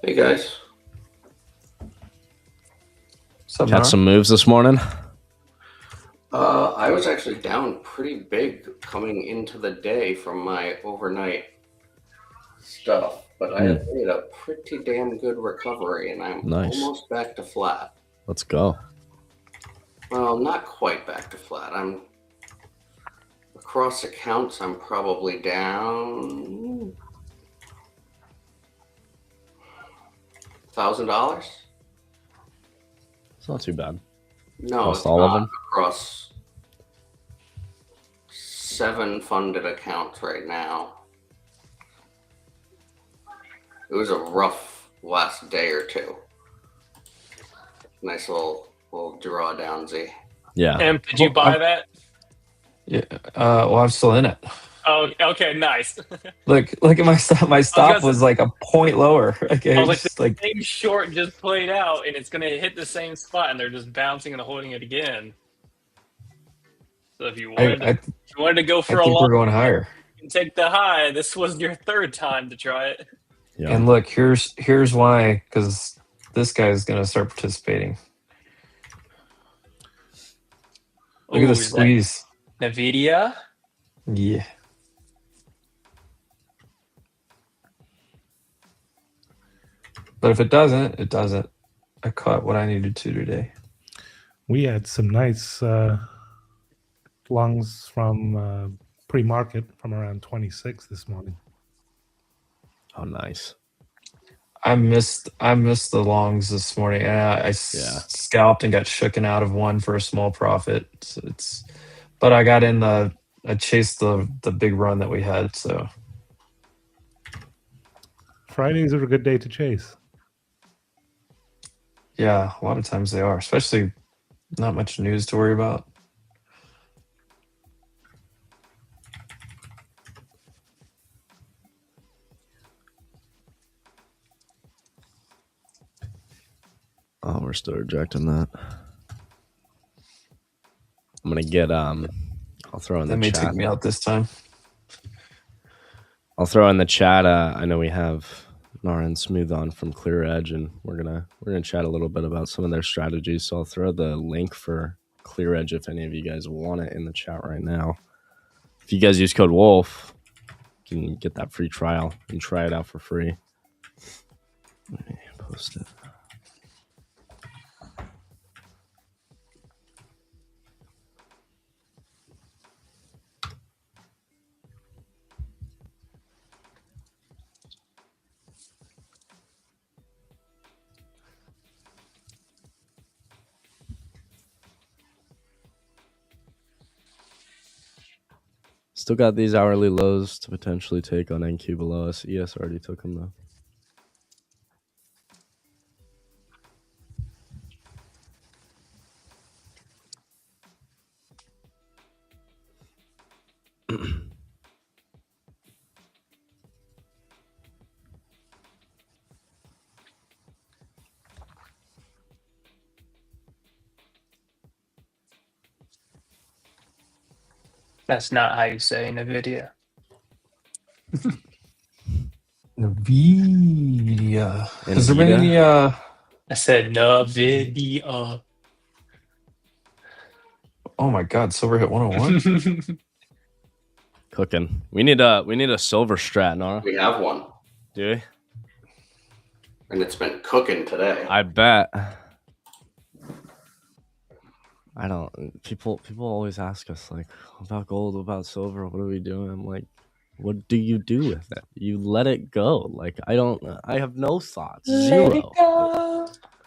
Hey guys. Catch some moves this morning. I was actually down pretty big coming into the day from my overnight stuff, but I have made a pretty damn good recovery and I'm Nice. almost back to flat. Let's go. Well, not quite back to flat. I'm across accounts, I'm probably down $1,000. It's not too bad. No, Across it's all not. of them? Across 7 funded accounts right now. It was a rough last day or two. Nice little drawdown, Z. Yeah. Imp, did you buy that? Yeah. Well, I'm still in it. Oh, okay, nice. Look at my stop. My stop was like a point lower. Okay, I was like, just the same short just played out, and it's gonna hit the same spot, and they're just bouncing and holding it again. So if you wanted to go for I a think long, we're going higher. and take the high. This was your third time to try it. Yeah. And look, here's why, because this guy's gonna start participating. Look at the squeeze. NVIDIA. Yeah. But if it doesn't, it doesn't. I caught what I needed to today. We had some nice longs from pre-market from around 26 this morning. Oh, nice. I missed the longs this morning, and I scalped and got shooken out of one for a small profit. So but I got in I chased the big run that we had. So Fridays are a good day to chase. Yeah, a lot of times they are, especially not much news to worry about. Oh, we're still rejecting that. I'm gonna get I'll throw in the chat. That may take me out this time. I'll throw in the chat. I know we have Naran Smooth on from Clear Edge, and we're gonna chat a little bit about some of their strategies. So I'll throw the link for Clear Edge if any of you guys want it in the chat right now. If you guys use code Wolf, you can get that free trial and try it out for free. Let me post it. Still got these hourly lows to potentially take on NQ below us. ES already took them though. That's not how you say NVIDIA. NVIDIA. Has there been any? I said NVIDIA. Oh my God! Silver hit 101. Cooking. We need a silver strat, Nara. We have one. Do we? And it's been cooking today. I bet. I don't. People always ask us like about gold, about silver. What are we doing? I'm like, what do you do with it? You let it go. Like I have no thoughts. Zero.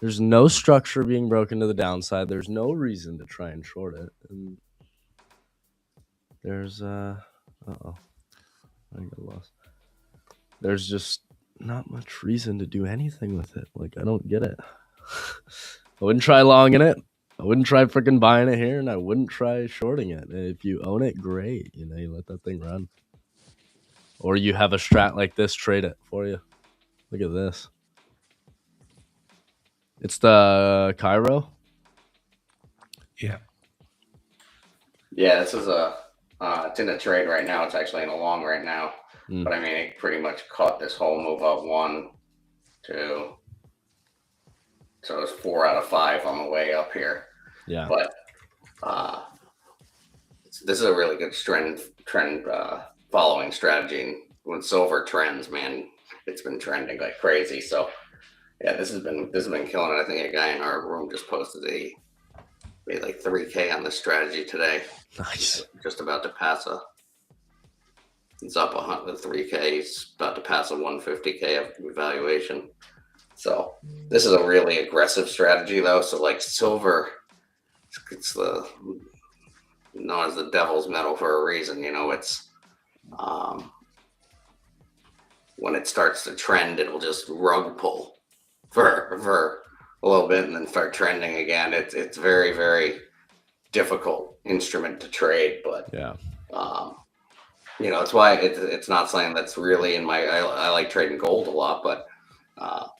There's no structure being broken to the downside. There's no reason to try and short it. And there's I got lost. There's just not much reason to do anything with it. Like I don't get it. I wouldn't try longing it. I wouldn't try freaking buying it here, and I wouldn't try shorting it. If you own it, great. You let that thing run. Or you have a strat like this, trade it for you. Look at this. It's the Cairo. Yeah. Yeah, this is it's in a trade right now. It's actually in a long right now. But I mean, it pretty much caught this whole move up 1, 2, So it's 4 out of 5 on the way up here. Yeah. But this is a really good trend following strategy. And when silver trends, man, it's been trending like crazy. So yeah, this has been killing it. I think a guy in our room just posted made like 3K on this strategy today. Nice. Just about to pass it's up 3K. He's about to pass a 150K evaluation. So this is a really aggressive strategy though. So like silver, it's the known as the devil's metal for a reason. You know, it's when it starts to trend, it'll just rug pull for a little bit and then start trending again. It's very, very difficult instrument to trade, but yeah, you know, it's why it's not something that's really in my. I like trading gold a lot, but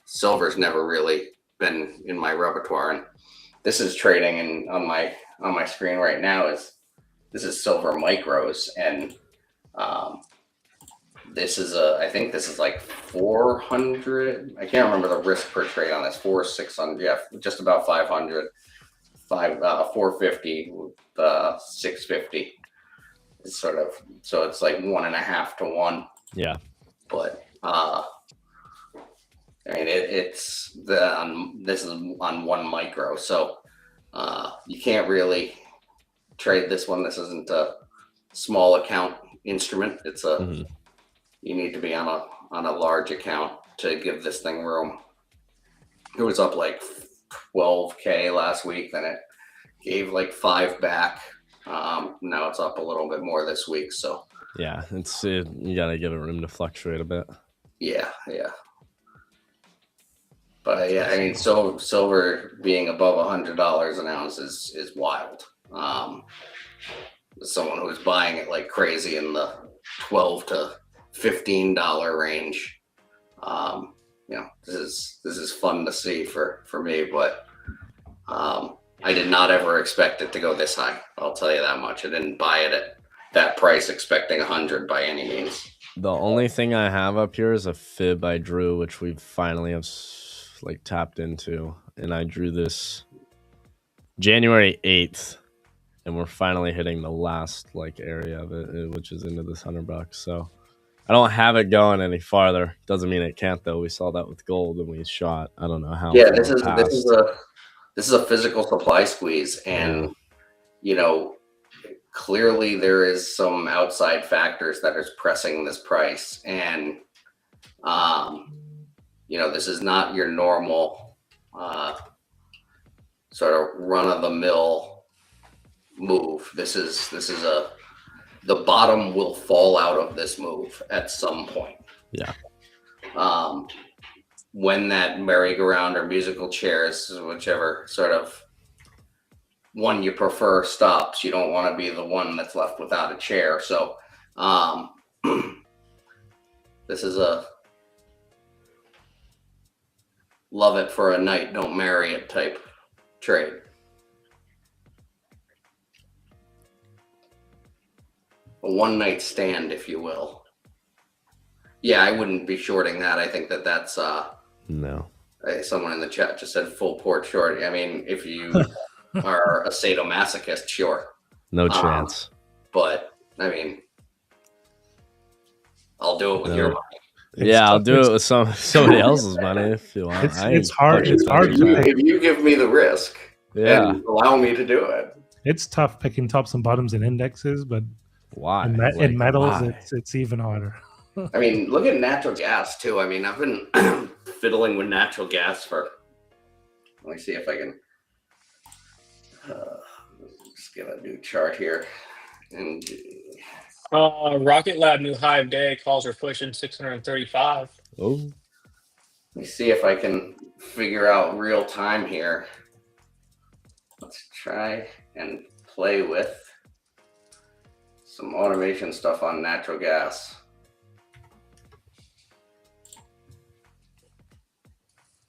silver's never really been in my repertoire. And this is trading, and on my screen right now this is silver micros, and this is I think this is like 400. I can't remember the risk per trade on this. 600. Yeah, just about 500. 450, 650. It's sort of, so it's like 1.5 to 1. Yeah. But I mean, this is on 1 micro, so you can't really trade this one. This isn't a small account instrument. It's you need to be on a large account to give this thing room. It was up like 12K last week, then it gave like 5 back. Now it's up a little bit more this week. So yeah, you gotta give it room to fluctuate a bit. Yeah. But yeah, I mean, silver being above $100 an ounce is wild. Someone who's buying it like crazy in the $12 to $15 range. You know, this is fun to see for me, but I did not ever expect it to go this high. I'll tell you that much. I didn't buy it at that price expecting 100 by any means. The only thing I have up here is a fib I drew, which we finally have like tapped into, and I drew this January 8th, and we're finally hitting the last like area of it, which is into this $100. So I don't have it going any farther. Doesn't mean it can't though. We saw that with gold and we shot. I don't know how. Yeah, this is a physical supply squeeze, and you know, clearly there is some outside factors that is pressing this price, and you know, this is not your normal sort of run of the mill move. This is the bottom will fall out of this move at some point. Yeah. When that merry-go-round or musical chairs, whichever sort of one you prefer, stops, you don't want to be the one that's left without a chair. So this is a love it for a night, don't marry it type trade. A one-night stand, if you will. Yeah, I wouldn't be shorting that. I think that's no. Someone in the chat just said full port short. I mean, if you are a sadomasochist, sure. No chance. But I mean, I'll do it with your money. Yeah, I'll do it with somebody else's money if you want. It's hard. It's hard. If you give me the risk, and allow me to do it. It's tough picking tops and bottoms in indexes, but why? In metals, it's even harder. I mean, look at natural gas too. I mean, I've been fiddling with natural gas for. Let me see if I can. Just get a new chart here, and. Rocket Lab new high of day calls are pushing 635. Oh. Let me see if I can figure out real time here. Let's try and play with some automation stuff on natural gas.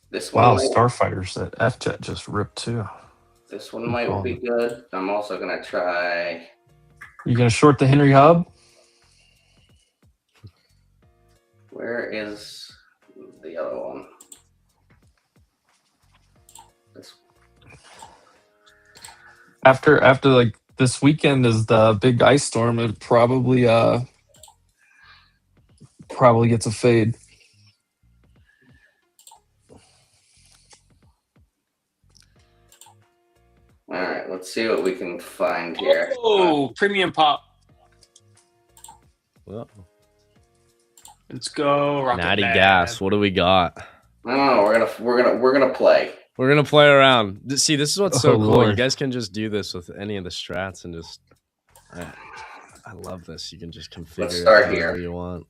This one Starfighters, that F-Jet just ripped too. This one might be good. I'm also going to try. You going to short the Henry Hub? Where is the other one? After like this weekend is the big ice storm. It probably gets a fade. All right, let's see what we can find here. Oh, premium pop. Well, Let's go. Rocket natty Man. gas. What do we got? No, we're gonna play. We're gonna play around. See, this is what's so Oh, cool. Lord. You guys can just do this with any of the strats and just. I love this. You can just configure Let's start it however here. you want.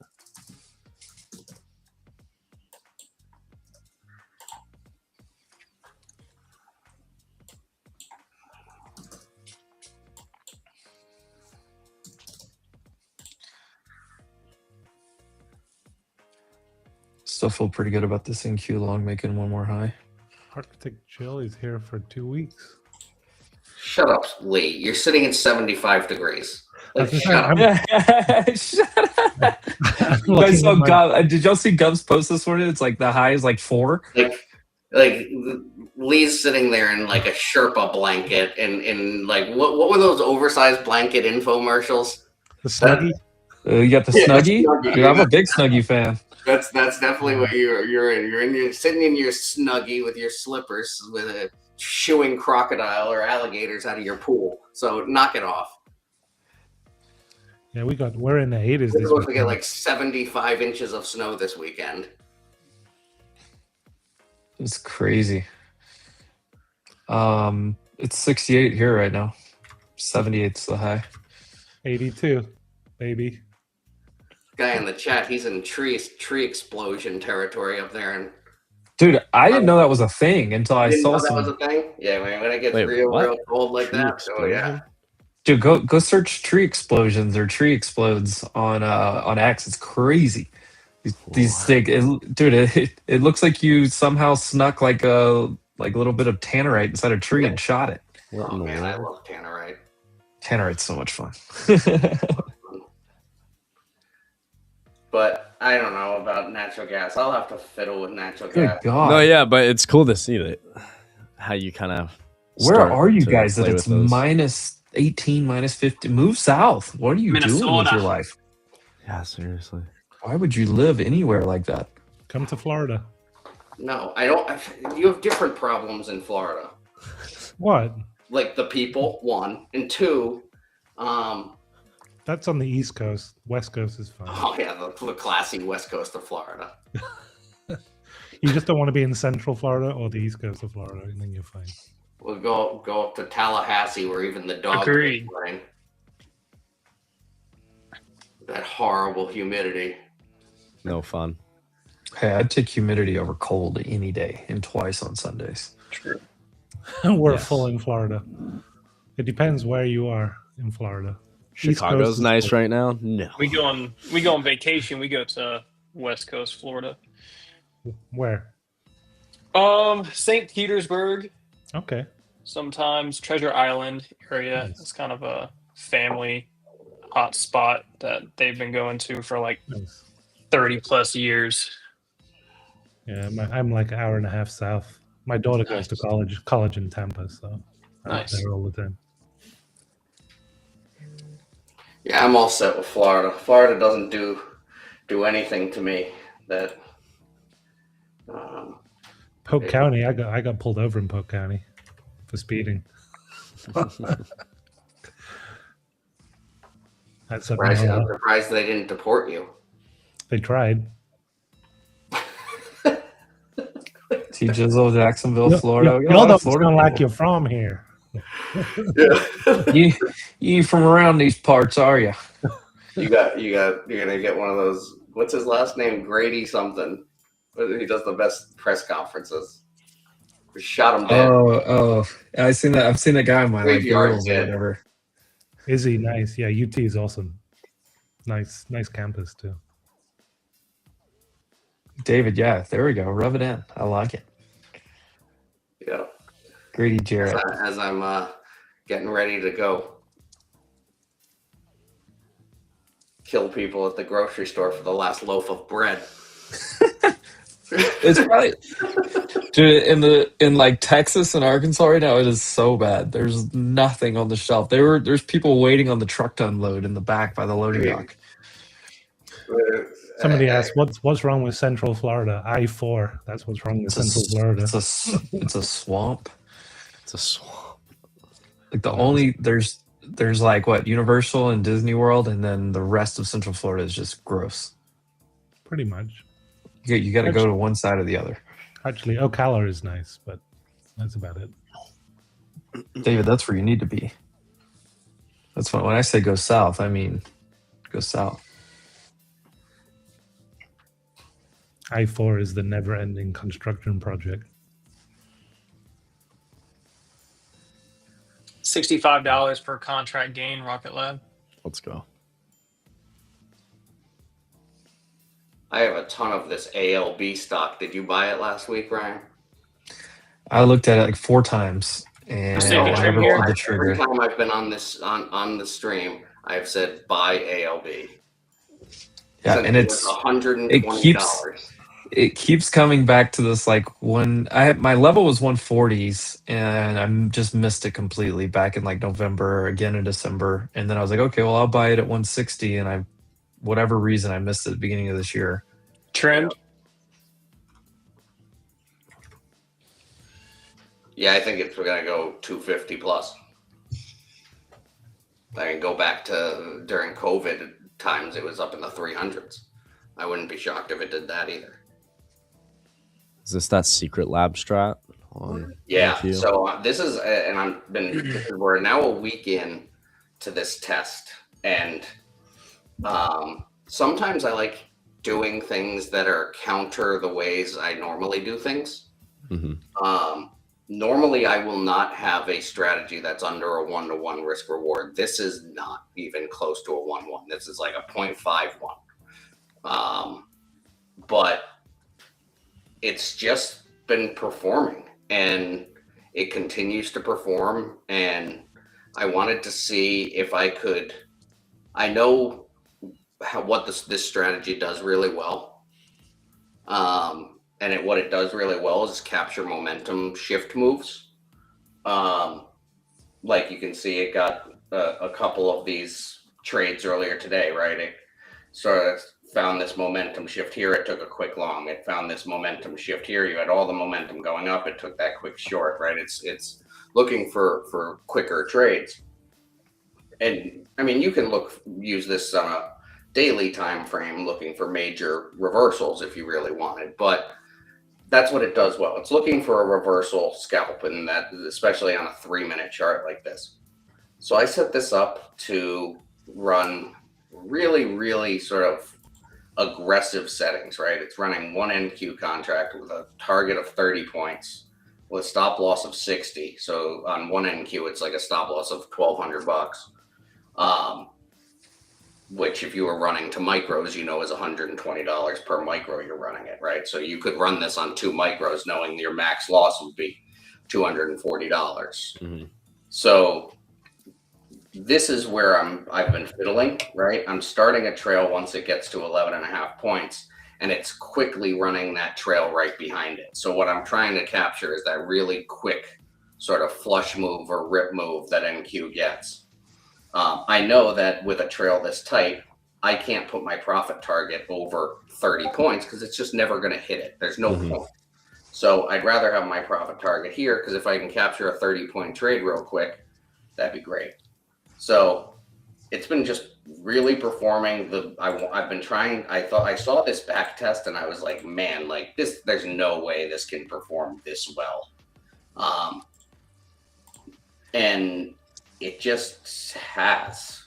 Still feel pretty good about this NQ long making one more high. Arctic Chill is here for 2 weeks. Shut up, Lee. You're sitting at 75 degrees. Like, That's shut up. Shut up. I'm You guys saw looking at my- did y'all see Gub's post this morning? It's like the high is like 4. Like Lee's sitting there in like a Sherpa blanket and like what were those oversized blanket infomercials? The Snuggie. You got the Yeah, Snuggie? Snuggie. Dude, I'm a big Snuggie fan. That's definitely what you're in. You're sitting in your Snuggie with your slippers with a shooing crocodile or alligators out of your pool. So knock it off. Yeah, we're in the 80s We're this supposed to week. get like 75 inches of snow this weekend. It's crazy. It's 68 here right now. 78's the high. 82, baby. Guy in the chat, he's in tree explosion territory up there, and Dude, I didn't know that was a thing until I didn't saw know that some. was a thing. Yeah, when it gets Wait, real what? cold like Tree that. Oh yeah. explosion? Dude, go search tree explosions or tree explodes on X. It's crazy. These things, it looks like you somehow snuck like a little bit of tannerite inside a tree and shot it. What Oh in the man, I world? love tannerite. Tannerite's so much fun. But I don't know about natural gas. I'll have to fiddle with natural Good gas. God. No, yeah, but it's cool to see that how you kind of. Where are you guys that play it's with those. minus 18, minus 50? Move south. What are you doing with Minnesota. your life? Yeah, seriously. Why would you live anywhere like that? Come to Florida. No, I don't. You have different problems in Florida. What? Like the people, one, and two. That's on the East Coast. West Coast is fine. Oh yeah, the classy west coast of Florida. You just don't want to be in Central Florida or the East Coast of Florida, and then you're fine. We'll go up to Tallahassee, where even the dogs are Agreed. playing. That horrible humidity. No fun. Hey, I'd take humidity over cold any day and twice on Sundays. True. We're Yes. full in Florida. It depends where you are in Florida. East Coast Chicago's is nice cool. right now. No. We go on vacation. We go to West Coast Florida. Where? St. Petersburg. Okay. Sometimes Treasure Island area. Nice. It's kind of a family hot spot that they've been going to for like Nice. 30 plus years. Yeah, I'm like an hour and a half south. My daughter goes to Nice. college in Tampa, so I'm up Nice. there all the time. Yeah, I'm all set with Florida. Florida doesn't do anything to me that. Polk Yeah. County, I got pulled over in Polk County for speeding. That's up I'm now. surprised they didn't deport you. They tried. T. Jizzle, Jacksonville, You- Florida. You, We got a y'all lot don't of Florida sound like people. you're from here. Yeah. You ain't from around these parts, are you? You're gonna get one of those. What's his last name? Grady something. He does the best press conferences. We shot him dead. Oh, I've seen that guy in my like Graveyard girls or kid. whatever. Is he nice? Yeah, UT is awesome. Nice campus too. David, yeah, there we go. Rub it in. I like it. Yeah. Grady Jarrett. As I'm getting ready to go kill people at the grocery store for the last loaf of bread. It's probably, dude, in like Texas and Arkansas right now, it is so bad. There's nothing on the shelf. There's people waiting on the truck to unload in the back by the loading dock. Somebody asked, "What's wrong with Central Florida?" I-4. That's what's wrong with Central Florida. It's a swamp. It's a swamp. Like there's like what, Universal and Disney World, and then the rest of Central Florida is just gross. Pretty much. You got to go to one side or the other. Actually, Ocala is nice, but that's about it. David, that's where you need to be. That's when I say go south, I mean go south. I-4 is the never-ending construction project. $65 per contract gain, Rocket Lab. Let's go. I have a ton of this ALB stock. Did you buy it last week, Ryan? I looked at it like 4 times and Just take a I trim never here. pulled the Every trigger. time I've been on this on the stream, I've said buy ALB. Yeah, Since and it was $120. it keeps coming back to this, like, when my level was 140s and I just missed it completely back in like November, again in December, and then I was like, okay, well, I'll buy it at 160, and whatever reason I missed it at the beginning of this year. Trimmed. Yeah, I think it's gonna go 250 plus. I can go back to during COVID times; it was up in the 300s. I wouldn't be shocked if it did that either. Is this that secret lab strat? Yeah. IQ? So this is, and we're now a week in to this test, and sometimes I like doing things that are counter the ways I normally do things. Mm-hmm. Normally, I will not have a strategy that's under a 1-to-1 risk reward. This is not even close to a 1-1. This is like a 0.51. But it's just been performing, and it continues to perform. And I wanted to see if I could. I know what this strategy does really well. And what it does really well is capture momentum shift moves. Like you can see, it got a couple of these trades earlier today, right? It sort of found this momentum shift here. It took a quick long. It found this momentum shift here. You had all the momentum going up. It took that quick short, right? It's looking for quicker trades. And I mean, you can use this on a daily time frame, looking for major reversals if you really wanted, but that's what it does well. It's looking for a reversal scalp, and that especially on a 3-minute chart like this. So I set this up to run really, really sort of aggressive settings, right? It's running one NQ contract with a target of 30 points with a stop loss of 60. So on one NQ, it's like a stop loss of $1,200. Which if you were running to micros, is $120 per micro you're running it, right? So you could run this on 2 micros knowing your max loss would be $240. Mm-hmm. So this is where I've been fiddling, right? I'm starting a trail once it gets to 11.5 points, and it's quickly running that trail right behind it. So what I'm trying to capture is that really quick sort of flush move or rip move that NQ gets. I know that with a trail this tight, I can't put my profit target over 30 points because it's just never going to hit it. There's no point. So I'd rather have my profit target here, because if I can capture a 30-point trade real quick, that'd be great. So it's been just really performing. I've been trying. I saw this back test and I was like, man, like this, there's no way this can perform this well. And it just has.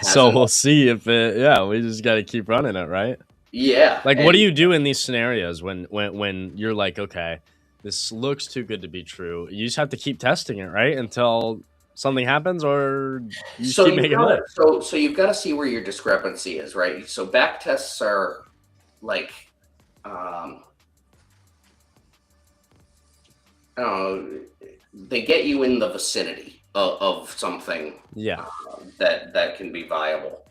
So we'll see if it. Yeah, we just got to keep running it, right? Yeah. Like, what do you do in these scenarios when you're like, okay, this looks too good to be true? You just have to keep testing it, right, until something happens, or you just keep making it. So you've got to see where your discrepancy is, right? So back tests are like, I don't know, they get you in the vicinity of something Yeah. that can be viable.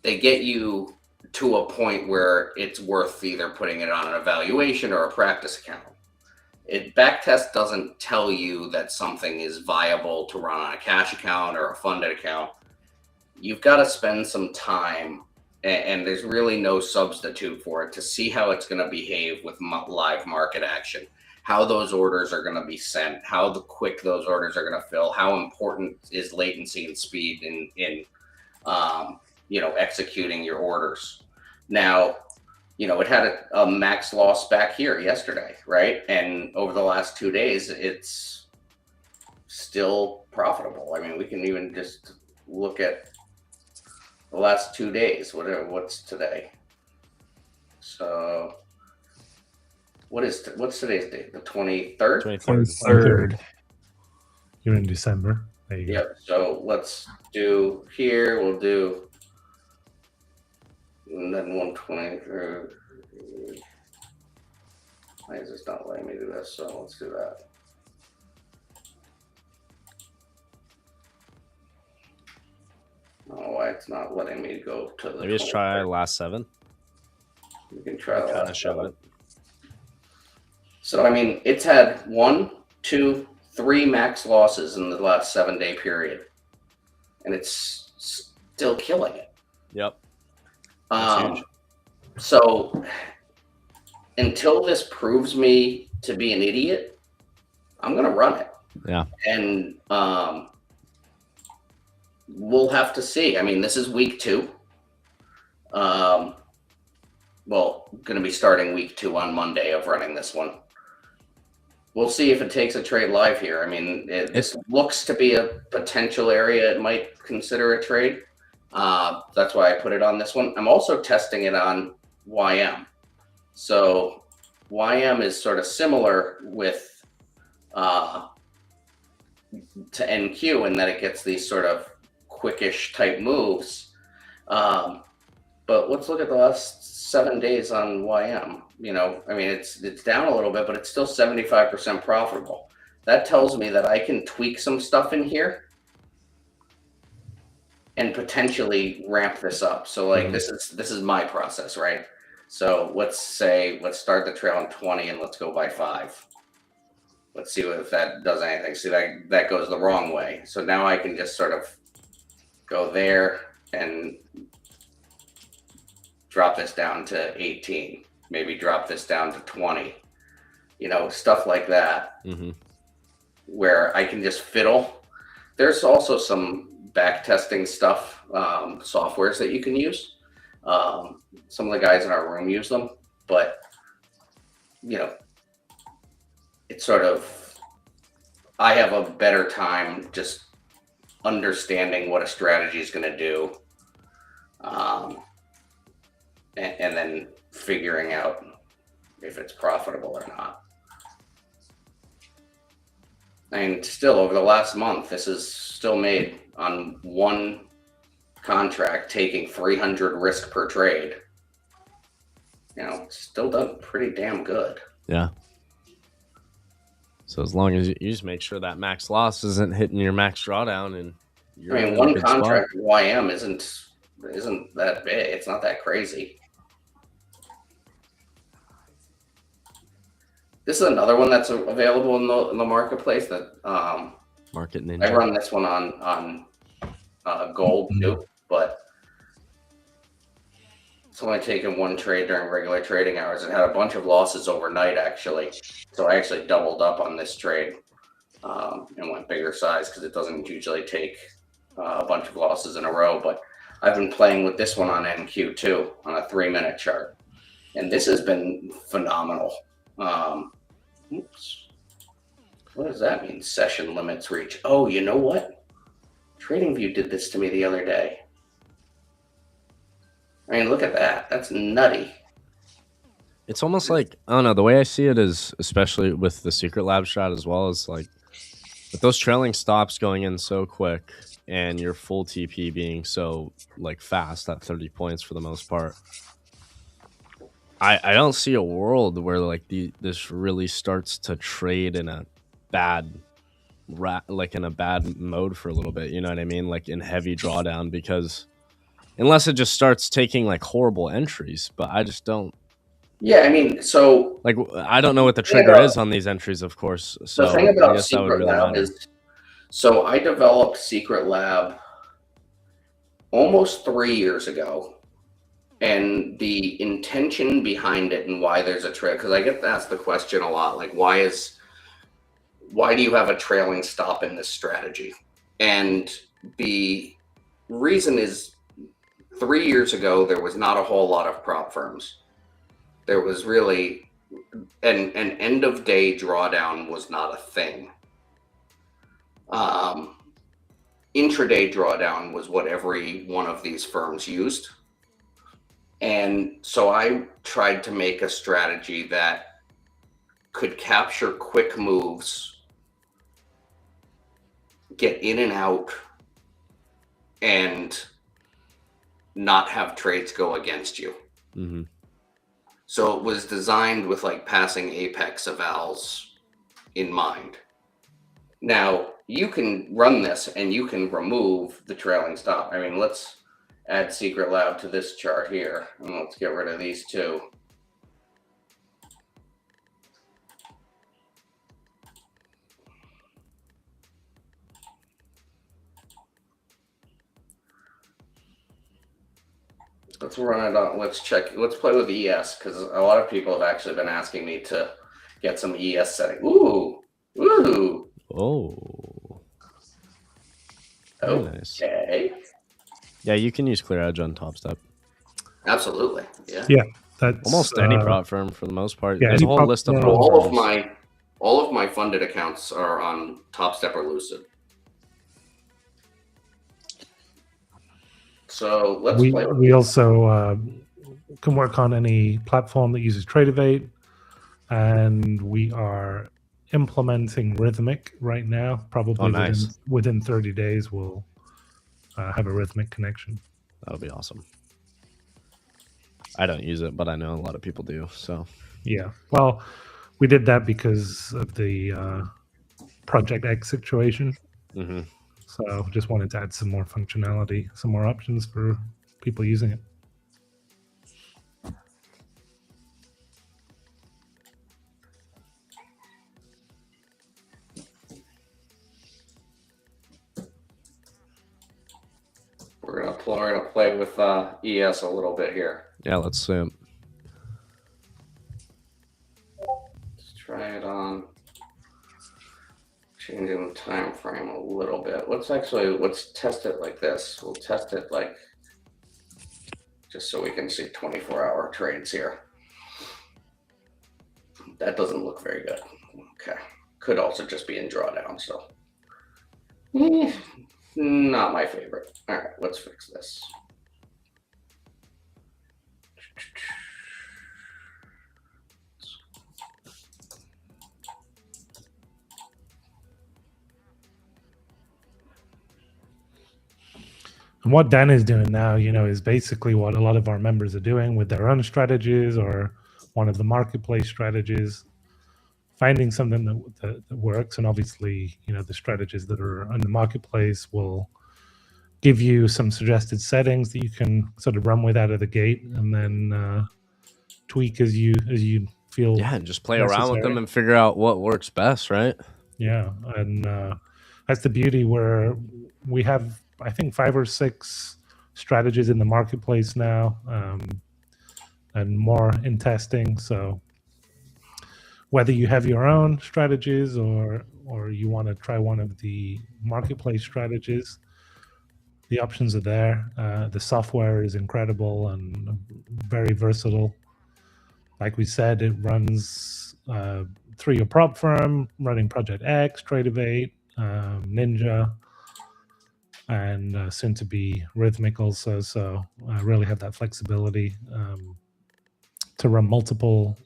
They get you to a point where it's worth either putting it on an evaluation or a practice account. Backtest doesn't tell you that something is viable to run on a cash account or a funded account. You've got to spend some time, and there's really no substitute for it, to see how it's going to behave with live market action, how those orders are going to be sent, how quick those orders are going to fill, how important is latency and speed in executing your orders. Now, it had a max loss back here yesterday, right? And over the last 2 days, it's still profitable. I mean, we can even just look at the last 2 days. What's today? So, what's today's date? The 23rd? 23rd. You're in December. There you go. Yep. So let's do here. We'll do. And then 120. Why is this not letting me do this? So let's do that. I don't know why it's not letting me go to the. Maybe just try last 7. We can try the Kind of last show 7. it. So I mean, it's had 1, 2, 3 max losses in the last 7-day period, and it's still killing it. Yep. That's huge. So until this proves me to be an idiot, I'm gonna run it. Yeah. And we'll have to see. I mean, this is week 2. Well, gonna be starting week 2 on Monday of running this one. We'll see if it takes a trade live here. I mean, this looks to be a potential area it might consider a trade. That's why I put it on this one. I'm also testing it on YM. So YM is sort of similar with to NQ in that it gets these sort of quickish type moves. But let's look at the last 7 days on YM. I mean, it's down a little bit, but it's still 75% profitable. That tells me that I can tweak some stuff in here and potentially ramp this up. So like this is my process, right? So let's start the trail on 20 and let's go by 5. Let's see if that does anything. See, that goes the wrong way. So now I can just sort of go there and drop this down to 18, maybe drop this down to 20, stuff like that, where I can just fiddle. There's also some back testing stuff, softwares that you can use. Some of the guys in our room use them, but it's sort of, I have a better time just understanding what a strategy is going to do, and then figuring out if it's profitable or not. And still, over the last month, this is still made on one contract, taking 300 risk per trade. Still done pretty damn good. Yeah. So as long as you just make sure that max loss isn't hitting your max drawdown, and you're I mean, in a one good contract spot. with YM isn't that big. It's not that crazy. This is another one that's available in the marketplace that Market Ninja. I run this one on gold too, but it's only taken one trade during regular trading hours. It had a bunch of losses overnight, actually. So I actually doubled up on this trade and went bigger size because it doesn't usually take a bunch of losses in a row. But I've been playing with this one on NQ too, on a 3-minute chart. And this has been phenomenal. Oops. What does that mean? Session limits reach. Oh, you know what? TradingView did this to me the other day. I mean, look at that. That's nutty. It's almost like, I don't know, the way I see it is, especially with the Secret Lab strat as well, is like with those trailing stops going in so quick and your full TP being so like fast at 30 points for the most part. I don't see a world where like this really starts to trade in a bad mode for a little bit, you know what I mean? Like in heavy drawdown, because unless it just starts taking like horrible entries. But I just don't Yeah, I mean, so like. I don't know what the thing trigger about- is on these entries, of course. So the thing I about guess that would Secret really Lab matter. is, so I developed Secret Lab almost 3 years ago. And the intention behind it and why there's a trail, because I get asked the question a lot, like why do you have a trailing stop in this strategy? And the reason is 3 years ago there was not a whole lot of prop firms. There was really an end of day drawdown was not a thing. Intraday drawdown was what every one of these firms used. And so I tried to make a strategy that could capture quick moves, get in and out, and not have trades go against you. Mm-hmm. So it was designed with like passing apex evals in mind. Now you can run this and you can remove the trailing stop. I mean, let's add Secret Lab to this chart here, and let's get rid of these two. Let's run it on, let's check, let's play with ES, because a lot of people have actually been asking me to get some ES setting. Ooh, ooh. Oh. Very nice. Okay. Yeah, you can use Clear Edge on Top Step. Absolutely. Yeah. Yeah, that's Almost any prop firm for the most part. yeah, There's a any whole prop list of firm. prop All firms. of my funded accounts are on Top Step or Lucid. So let's play with we also can work on any platform that uses Tradeovate, and we are implementing Rhythmic right now. Probably nice. within 30 days, we'll have a Rhythmic connection. That would be awesome. I don't use it, but I know a lot of people do. So Yeah, well, we did that because of the Project X situation. mm-hmm. So just wanted to add some more functionality, some more options for people using it. We're gonna play with ES a little bit here. Yeah, let's see. Let's try it on. Changing the time frame a little bit. Let's test it like this. We'll test it like just so we can see 24-hour trades here. That doesn't look very good. Okay. Could also just be in drawdown, so not my favorite. All right, let's fix this. And what Dan is doing now, is basically what a lot of our members are doing with their own strategies or one of the marketplace strategies, finding something that works. And obviously, the strategies that are on the marketplace will give you some suggested settings that you can sort of run with out of the gate, and then tweak as you feel. Yeah, and just play around with necessary. them and figure out what works best, right? Yeah, and that's the beauty where we have, I think, 5 or 6 strategies in the marketplace now, and more in testing. So whether you have your own strategies or you want to try one of the marketplace strategies, the options are there. The software is incredible and very versatile. Like we said, it runs through your prop firm, running Project X, Tradeovate, Ninja, and soon to be Rhythmic also. So I really have that flexibility to run multiple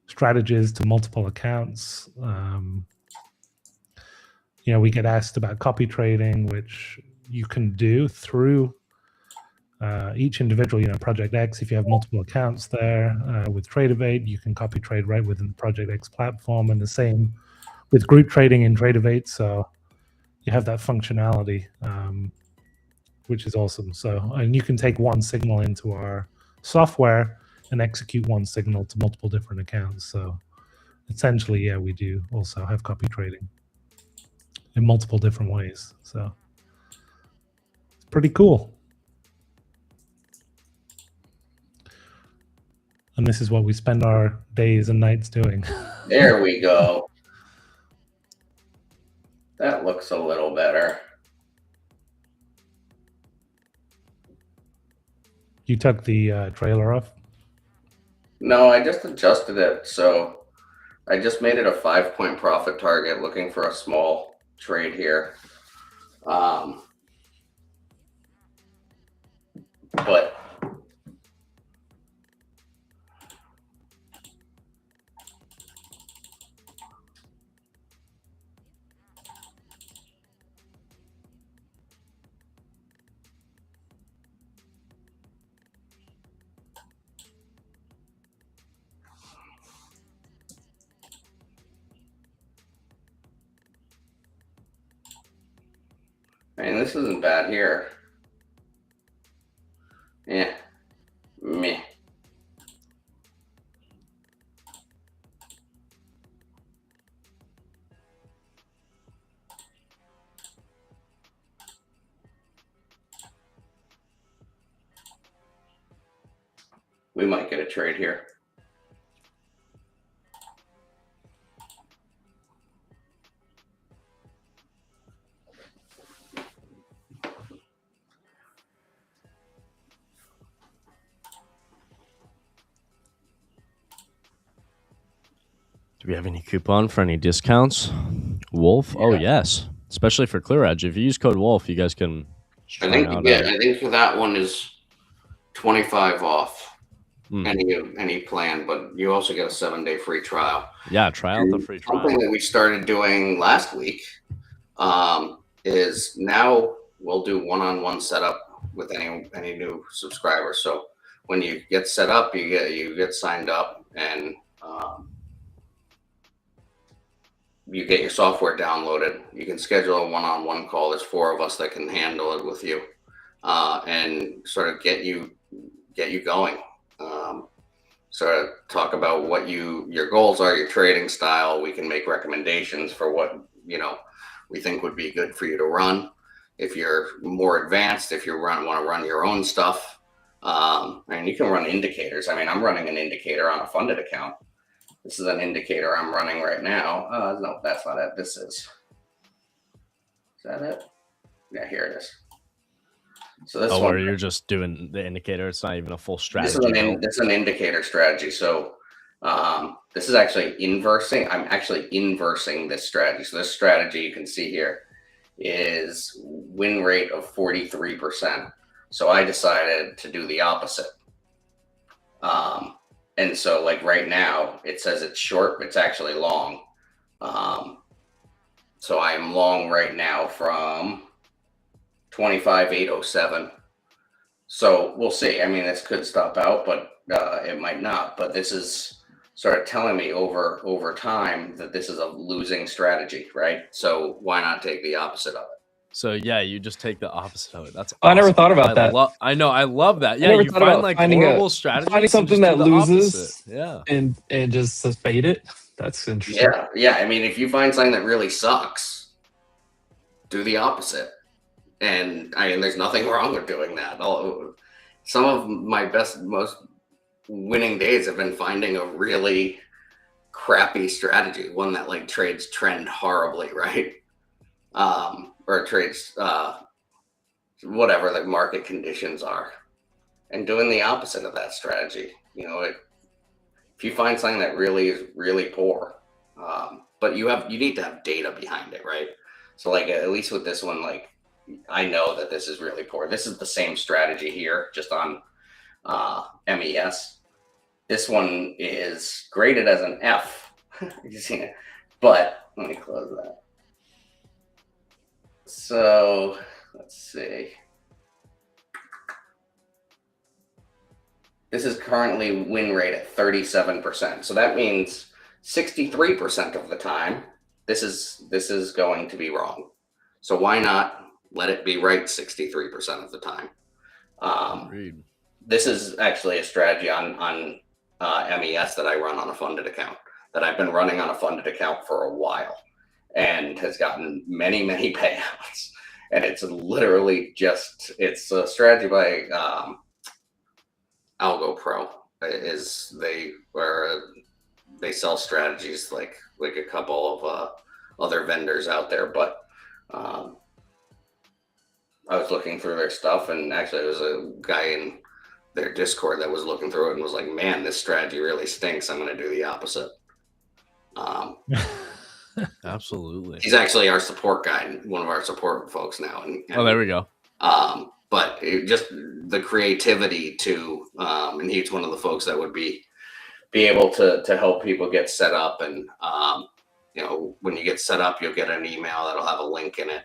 strategies to multiple accounts. We get asked about copy trading, which you can do through each individual, Project X. If you have multiple accounts there with Tradeovate, you can copy trade right within the Project X platform, and the same with group trading in Tradeovate. So you have that functionality. which is awesome. So, and you can take one signal into our software and execute one signal to multiple different accounts. So essentially, yeah, we do also have copy trading in multiple different ways. So it's pretty cool. And this is what we spend our days and nights doing. There we go. That looks a little better. You took the trailer off? No, I just adjusted it. So I just made it a 5-point profit target, looking for a small trade here. But man, this isn't bad here. Yeah. Meh. We might get a trade here. Do we have any coupon for any discounts? Wolf? Yeah. Oh, yes. Especially for ClearEdge. If you use code Wolf, you guys can I think for that one is 25 off any plan, but you also get a 7-day free trial. Yeah, try out the free trial. Something that we started doing last week is now we'll do one-on-one setup with any new subscribers. So when you get set up, you get signed up, and you get your software downloaded. You can schedule a one-on-one call. There's 4 of us that can handle it with you, and sort of get you going. Sort of talk about what your goals are, your trading style. We can make recommendations for what we think would be good for you to run. If you're more advanced, if you want to run your own stuff, and you can run indicators. I mean, I'm running an indicator on a funded account. This is an indicator I'm running right now. No, that's not it. This is that it? Yeah, here it is. So this one, where you're just doing the indicator. It's not even a full strategy. This is an indicator strategy. So this is actually inversing. I'm actually inversing this strategy. So this strategy you can see here is win rate of 43%. So I decided to do the opposite. And so like right now it says it's short, but it's actually long. So I'm long right now from 25,807. So we'll see. I mean, this could stop out, but it might not. But this is sort of telling me over time that this is a losing strategy, right? So why not take the opposite of it? So yeah, you just take the opposite of it. That's I never thought about that. I know, I love that. Yeah, never you thought find about like finding horrible strategies. finding and something just that do the loses, opposite. Yeah, and just fade it. That's interesting. Yeah. I mean, if you find something that really sucks, do the opposite. And I mean, there's nothing wrong with doing that. Some of my most winning days have been finding a really crappy strategy, one that like trades trend horribly, right? Or trades whatever the market conditions are, and doing the opposite of that strategy. If you find something that really is really poor, but you need to have data behind it, right? So like at least with this one, like I know that this is really poor. This is the same strategy here, just on MES. This one is graded as an F. You see it, but let me close that. So let's see. This is currently win rate at 37%. So that means 63% of the time, this is going to be wrong. So why not let it be right 63% of the time. Agreed. This is actually a strategy on MES that I run on a funded account, that I've been running on a funded account for a while, and has gotten many, many payouts. And it's literally just, it's a strategy by Algo Pro. They sell strategies like a couple of other vendors out there, but I was looking through their stuff, and actually there was a guy in their Discord that was looking through it and was like, man, this strategy really stinks. I'm going to do the opposite. Absolutely. He's actually our support guy, one of our support folks now. And Oh, there we go. But just the creativity to, and he's one of the folks that would be able to help people get set up. And, you know, when you get set up, you'll get an email that'll have a link in it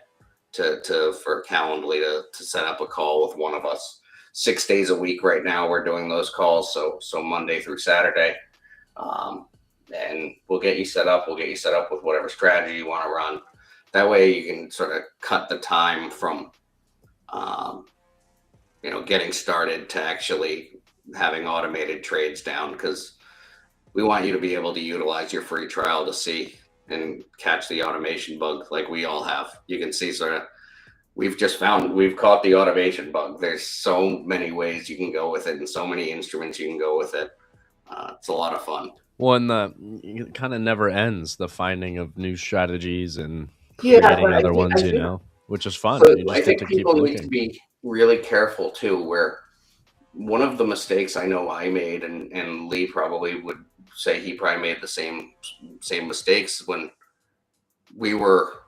for Calendly to set up a call with one of us. 6 days a week right now, we're doing those calls. So Monday through Saturday. And we'll get you set up. We'll get you set up with whatever strategy you want to run. That way you can sort of cut the time from, you know, getting started to actually having automated trades down, because we want you to be able to utilize your free trial to see and catch the automation bug like we all have. You can see sort of, we've caught the automation bug. There's so many ways you can go with it and so many instruments you can go with it. It's a lot of fun. Well, and it kind of never ends, the finding of new strategies and creating other ones, you know, which is fun. So You just I get think to keep people need looking. to be really careful too, where one of the mistakes I know I made, and Lee probably would say he probably made the same mistakes when we were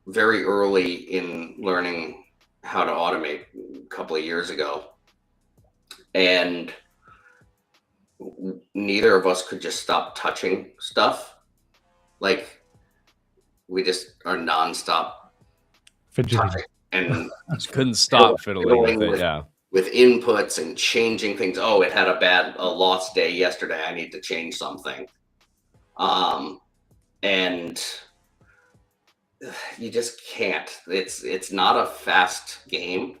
very early in learning how to automate a couple of years ago. And neither of us could just stop touching stuff. Like, we just are nonstop Fidgeting. touching and Just couldn't stop fiddling with it. Yeah. with inputs and changing things. Oh, it had a lost day yesterday. I need to change something. And you just can't. It's not a fast game.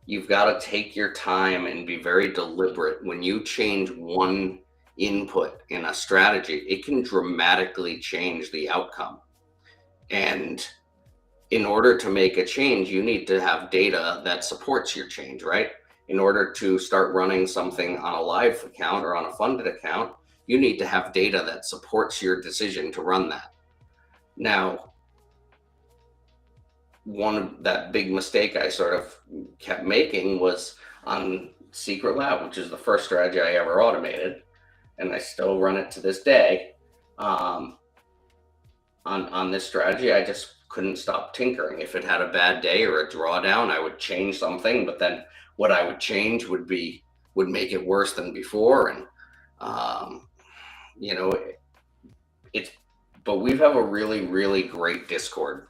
You've got to take your time and be very deliberate. When you change one input in a strategy, it can dramatically change the outcome. And in order to make a change, you need to have data that supports your change, right? In order to start running something on a live account or on a funded account, you need to have data that supports your decision to run that. Now, that big mistake I sort of kept making was on Secret Lab, which is the first strategy I ever automated, and I still run it to this day. On this strategy, I just couldn't stop tinkering. If it had a bad day or a drawdown, I would change something, but then what I would change would make it worse than before. And you know, but we have a really, really great Discord.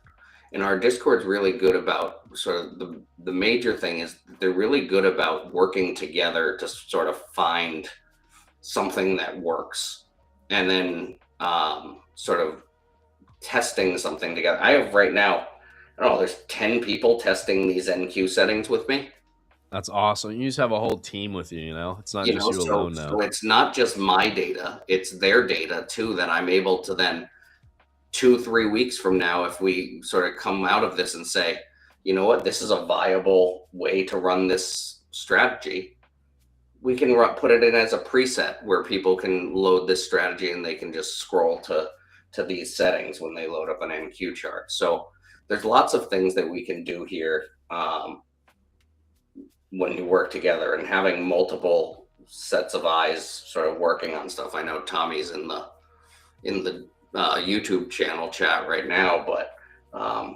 And our Discord's really good about sort of the major thing is they're really good about working together to sort of find something that works, and then sort of testing something together. I have right now, I don't know, there's 10 people testing these NQ settings with me. That's awesome. You just have a whole team with you, you know? It's not just you alone now. So it's not just my data, it's their data too, that I'm able to then 2-3 weeks from now, if we sort of come out of this and say, you know what, this is a viable way to run this strategy, we can put it in as a preset where people can load this strategy and they can just scroll to these settings when they load up an NQ chart. So there's lots of things that we can do here when you work together, and having multiple sets of eyes sort of working on stuff. I know Tommy's in the YouTube channel chat right now, but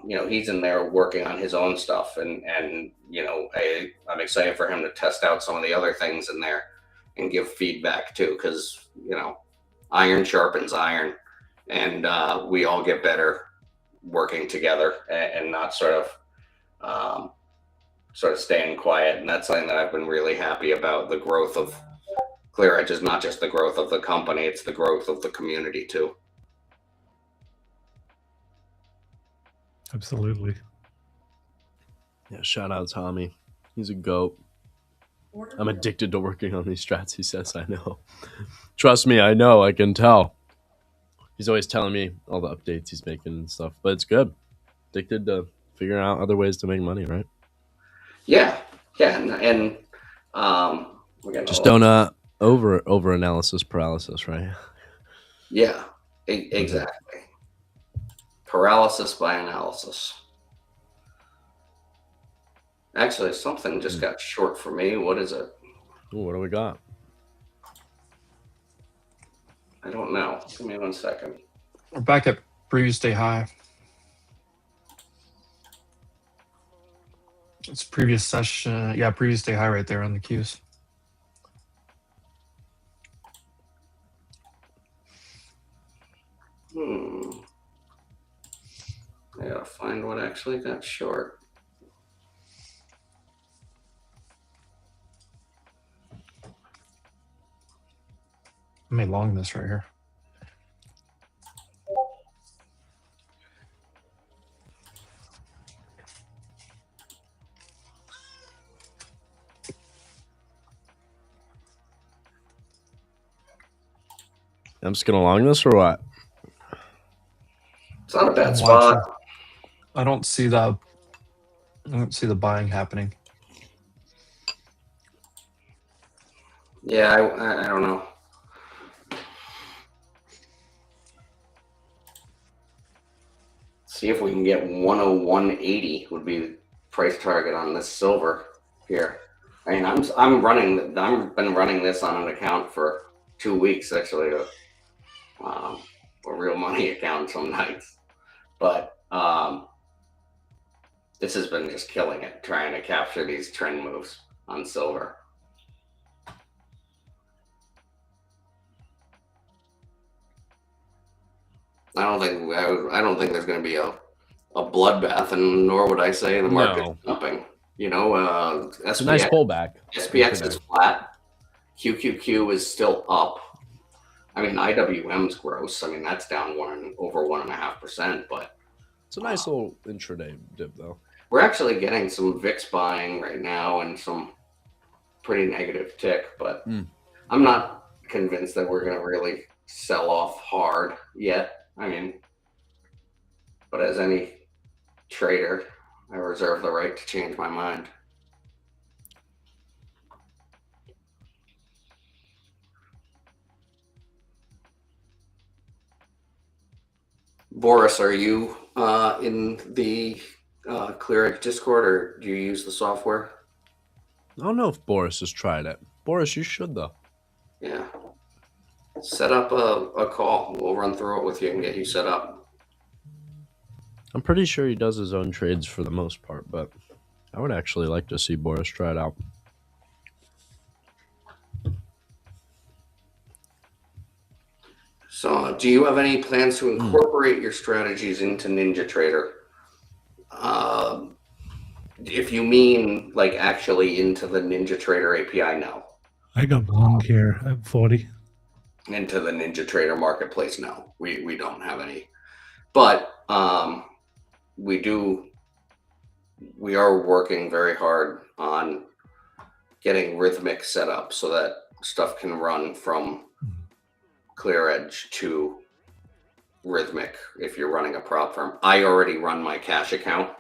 you know, he's in there working on his own stuff, and you know, I'm excited for him to test out some of the other things in there and give feedback too, because you know, iron sharpens iron, and we all get better working together and not sort of staying quiet. And that's something that I've been really happy about. The growth of ClearEdge is not just the growth of the company, it's the growth of the community too. Absolutely. Yeah, shout out Tommy. He's a goat. I'm addicted to working on these strats, he says. I know. Trust me, I know. I can tell. He's always telling me all the updates he's making and stuff, but it's good. Addicted to figuring out other ways to make money, right? Yeah, and we're gonna Just don't over analysis paralysis, right? yeah, exactly. Paralysis by analysis. Actually, something just got short for me. What is it? Ooh, what do we got? I don't know. Give me 1 second. We're back at previous day high. It's previous session. Yeah, previous day high right there on the cues. I gotta find what actually got short. I may long this right here. I'm just gonna long this or what? It's not a bad I'm spot. watching. I don't see the buying happening. Yeah, I don't know. See if we can get 101.80 would be the price target on this silver here. I mean, I've been running this on an account for 2 weeks actually, a real money account some nights, but this has been just killing it, trying to capture these trend moves on silver. I don't think there's going to be a bloodbath, and nor would I say the market's jumping. You know, it's a nice pullback. SPX is flat. QQQ is still up. I mean, IWM's gross. I mean, that's down over 1.5%, but it's a nice little intraday dip, though. We're actually getting some VIX buying right now and some pretty negative tick, but I'm not convinced that we're going to really sell off hard yet. I mean, but as any trader, I reserve the right to change my mind. Boris, are you in the ClearEdge Discord, or do you use the software? I don't know if Boris has tried it. Boris, you should, though. Yeah. Set up a call. We'll run through it with you and get you set up. I'm pretty sure he does his own trades for the most part, but I would actually like to see Boris try it out. So, do you have any plans to incorporate your strategies into NinjaTrader? If you mean like actually into the NinjaTrader API, no. I got long here at 40. Into the NinjaTrader marketplace, no. We don't have any. But we are working very hard on getting Rhythmic set up so that stuff can run from ClearEdge to Rhythmic if you're running a prop firm. I already run my cash account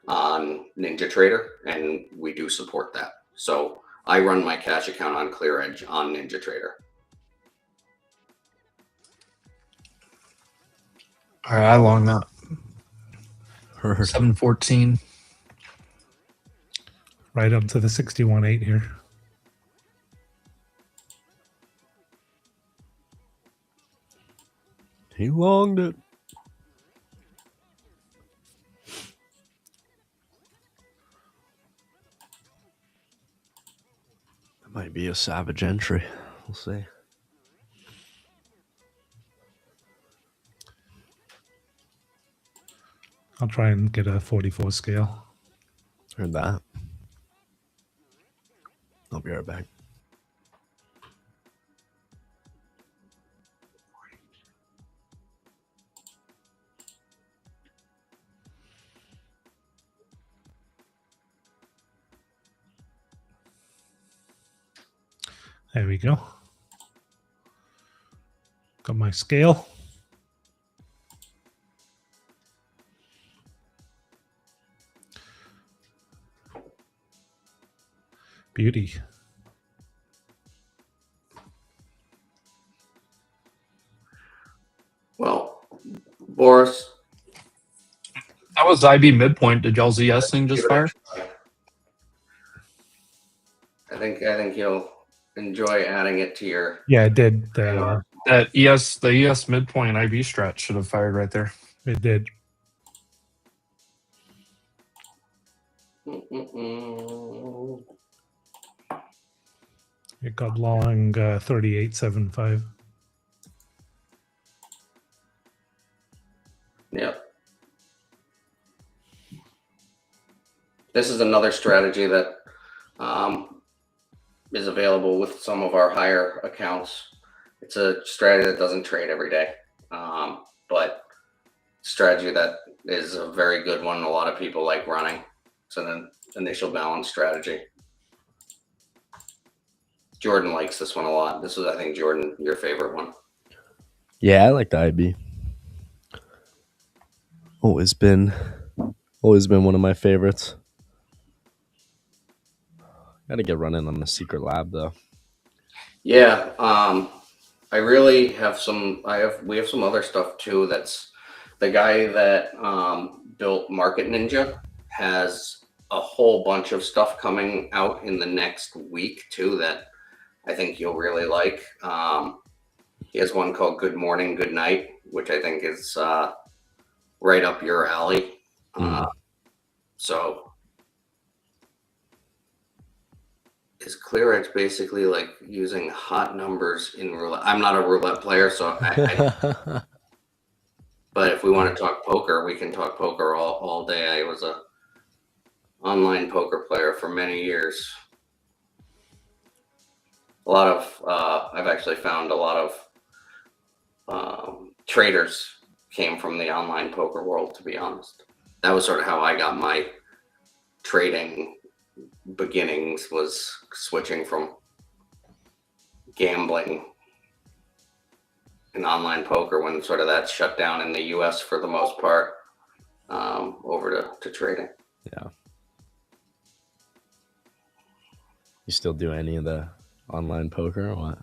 on NinjaTrader, and we do support that. So I run my cash account on ClearEdge on NinjaTrader. All right, I long that. 714. Right up to the 61.8 here. He longed it. That might be a savage entry. We'll see. I'll try and get a 44 scale. Heard that. I'll be right back. There we go. Got my scale. Beauty. Well, Boris, That was IB midpoint. Did y'all's ES thing just give it a fire? try. I think you'll enjoy adding it to your. Yeah, it did. That the ES midpoint IB strat should have fired right there. It did. Mm-mm-mm. It got long 38.75. Yep. This is another strategy that is available with some of our higher accounts. It's a strategy that doesn't trade every day, but strategy that is a very good one. A lot of people like running. It's an initial balance strategy. Jordan likes this one a lot. This was, I think, Jordan, your favorite one. Yeah, I like the IB. Always been one of my favorites. Got to get running on the secret lab though. Yeah, I really have some. We have some other stuff too. That's the guy that built Market Ninja has a whole bunch of stuff coming out in the next week too that I think you'll really like. He has one called Good Morning, Good Night, which I think is right up your alley. So it's clear. It's basically like using hot numbers in roulette. I'm not a roulette player, so but if we want to talk poker, we can talk poker all day. I was a online poker player for many years. A lot of I've actually found a lot of traders came from the online poker world, to be honest. That was sort of how I got my trading beginnings, was switching from gambling and online poker when sort of that shut down in the US for the most part, over to trading. Yeah. You still do any of the online poker or what?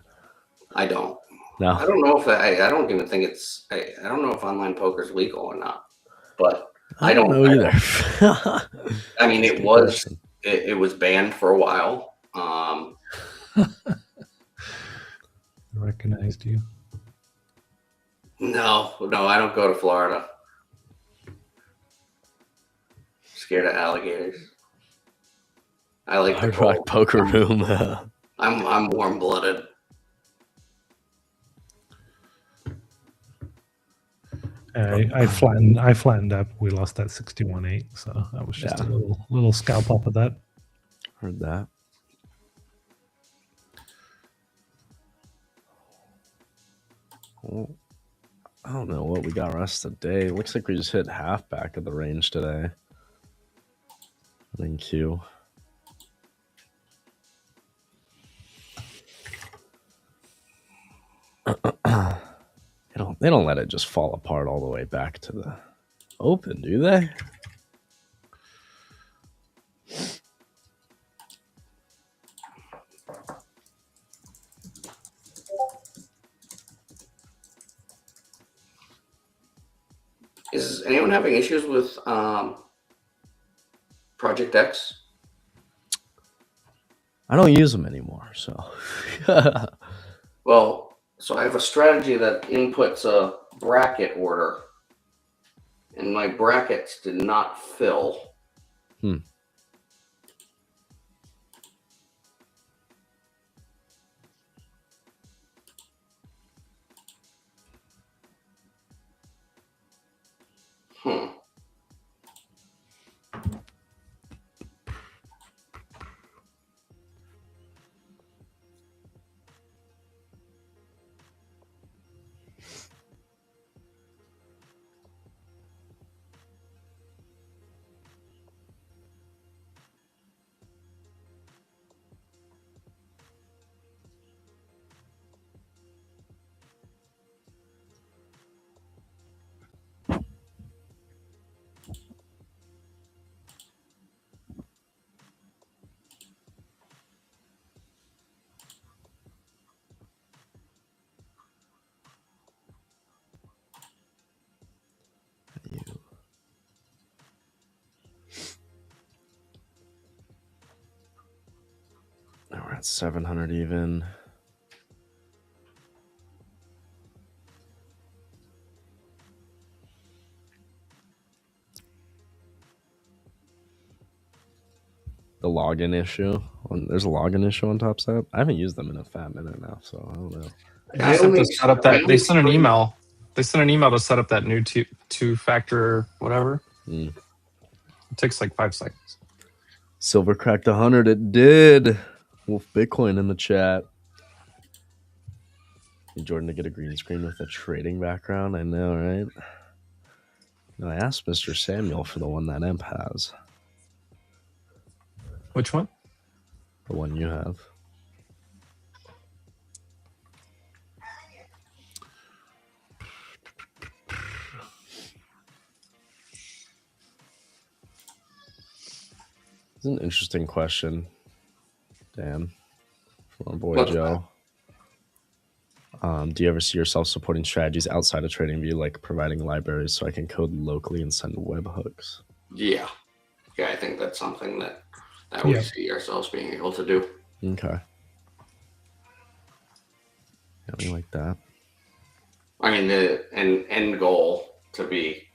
I don't. No. I don't know if I don't even think it's. I don't know if online poker is legal or not. But I don't know either. I mean, it was banned for a while. Recognized you. No, I don't go to Florida. Scared of alligators. I like Hard Rock Poker Room. I'm warm blooded. I flattened up. We lost that 61.8, so that was just a little scalp up of that. Heard that. Well, I don't know what we got rest of the day. Looks like we just hit half back of the range today. I think Q. They don't let it just fall apart all the way back to the open, do they? Is anyone having issues with Project X? I don't use them anymore, so. Well, so I have a strategy that inputs a bracket order, and my brackets did not fill. That's 700 even. The login issue. There's a login issue on TopStep. I haven't used them in a fat minute now, so I don't know. They just have to set up that. They sent an email. They sent an email to set up that new two-factor whatever. Mm. It takes like 5 seconds. Silver cracked 100. It did. Wolf Bitcoin in the chat. Need Jordan to get a green screen with a trading background. I know, right? No, I asked Mr. Samuel for the one that Imp has. Which one? The one you have. It's an interesting question, Dan, from our boy Joe. Do you ever see yourself supporting strategies outside of TradingView, like providing libraries so I can code locally and send webhooks? Yeah, I think that's something that we see ourselves being able to do. Okay. Yeah, we like that. I mean, the end goal, to be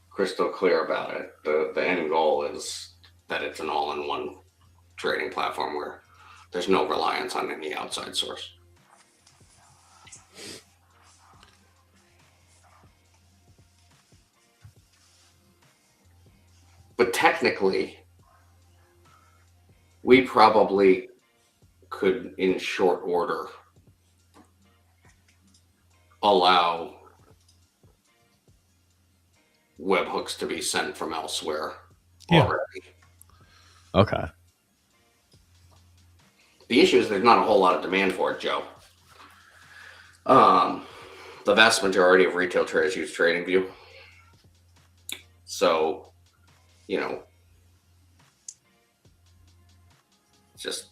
crystal clear about it, the end goal is that it's an all-in-one trading platform where there's no reliance on any outside source. But technically, we probably could, in short order, allow webhooks to be sent from elsewhere already. Okay. The issue is there's not a whole lot of demand for it, Joe. The vast majority of retail traders use TradingView. So, just...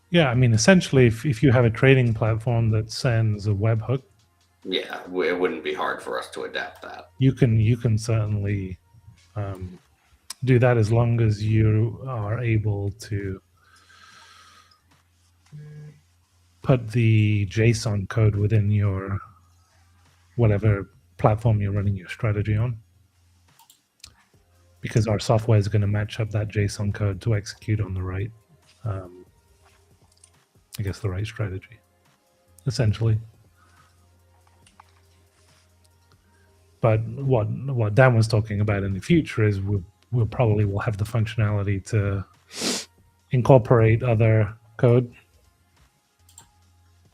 Yeah, I mean, essentially, if you have a trading platform that sends a webhook, yeah, it wouldn't be hard for us to adapt that. You can certainly do that as long as you are able to put the JSON code within your whatever platform you're running your strategy on. Because our software is going to match up that JSON code to execute on the right, the right strategy, essentially. But what Dan was talking about in the future is we'll probably will have the functionality to incorporate other code,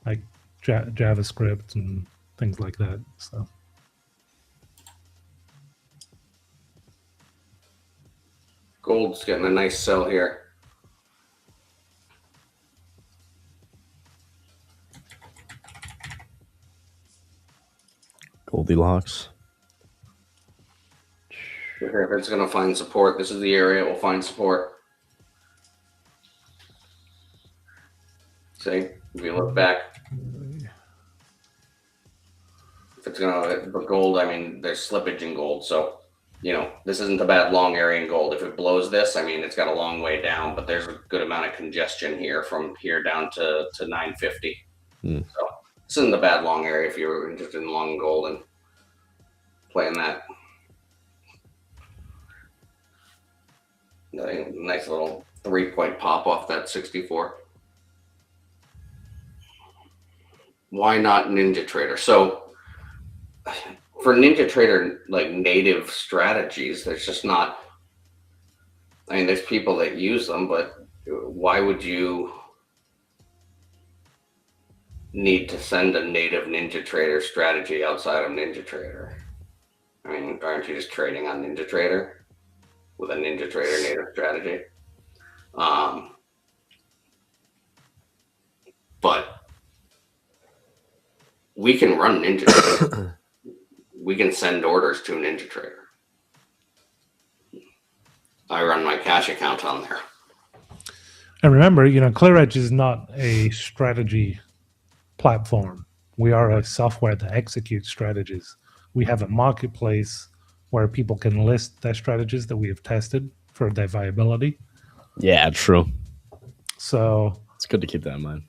like JavaScript and things like that. So. Gold's getting a nice sell here. Goldilocks. If it's going to find support, this is the area it will find support. See, if you look back, if it's going to, but gold, I mean, there's slippage in gold, so. This isn't a bad long area in gold. If it blows this, I mean, it's got a long way down, but there's a good amount of congestion here from here down to 950. So this isn't a bad long area if you're interested in long gold and playing that. Nice little 3-point pop off that 64. Why not NinjaTrader? So for NinjaTrader, like native strategies, there's just not, I mean, there's people that use them, but why would you need to send a native NinjaTrader strategy outside of NinjaTrader? I mean, aren't you just trading on NinjaTrader with a NinjaTrader native strategy? But we can run NinjaTrader. We can send orders to NinjaTrader. I run my cash account on there. And remember, ClearEdge is not a strategy platform. We are a software that executes strategies. We have a marketplace where people can list their strategies that we have tested for their viability. Yeah, true. So It's good to keep that in mind.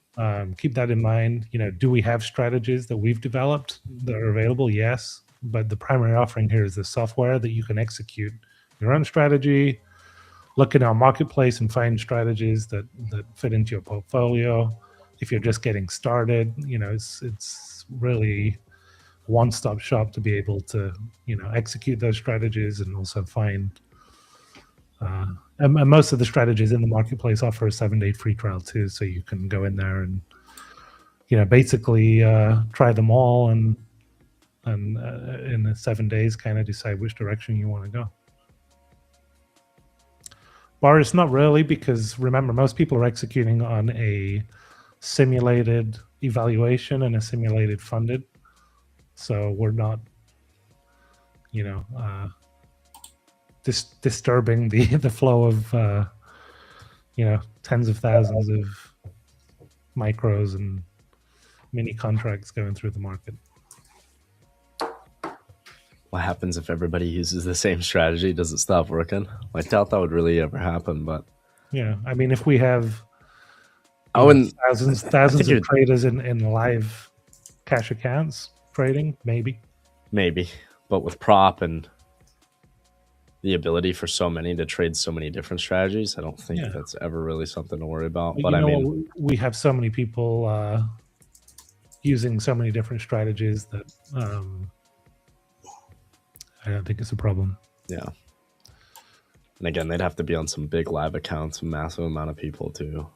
keep that in mind. Do we have strategies that we've developed that are available? Yes, but the primary offering here is the software that you can execute your own strategy. Look in our marketplace and find strategies that fit into your portfolio. If you're just getting started, it's really one-stop shop to be able to execute those strategies and also find. And most of the strategies in the marketplace offer a 7-day free trial too, so you can go in there and basically try them all and in the 7 days kind of decide which direction you want to go. Boris, not really, because remember, most people are executing on a simulated evaluation and a simulated funded. So we're not, disturbing the flow of, tens of thousands of micros and mini contracts going through the market. What happens if everybody uses the same strategy? Does it stop working? I doubt that would really ever happen, but yeah, I mean, if we have thousands of traders in live cash accounts trading, maybe, but with prop and the ability for so many to trade so many different strategies, I don't think that's ever really something to worry about. But I mean, we have so many people using so many different strategies that I don't think it's a problem. Yeah. And again, they'd have to be on some big live accounts, a massive amount of people too.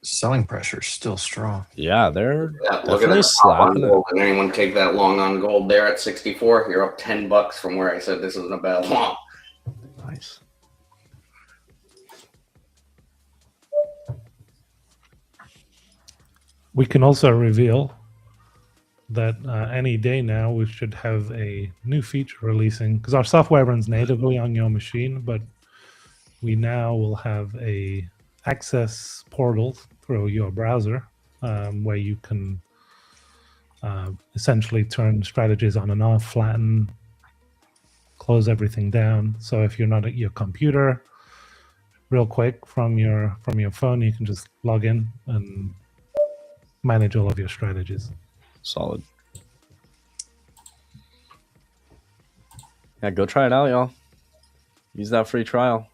Selling pressure is still strong. Yeah, they're look at definitely slapping it. Did anyone take that long on gold there at 64? You're up $10 from where I said this isn't a bad long. Nice. We can also reveal that any day now we should have a new feature releasing, because our software runs natively on your machine, but we now will have a access portal through your browser where you can essentially turn strategies on and off, flatten, close everything down. So if you're not at your computer, real quick from your phone, you can just log in and manage all of your strategies. Solid. Yeah, go try it out, y'all. Use that free trial.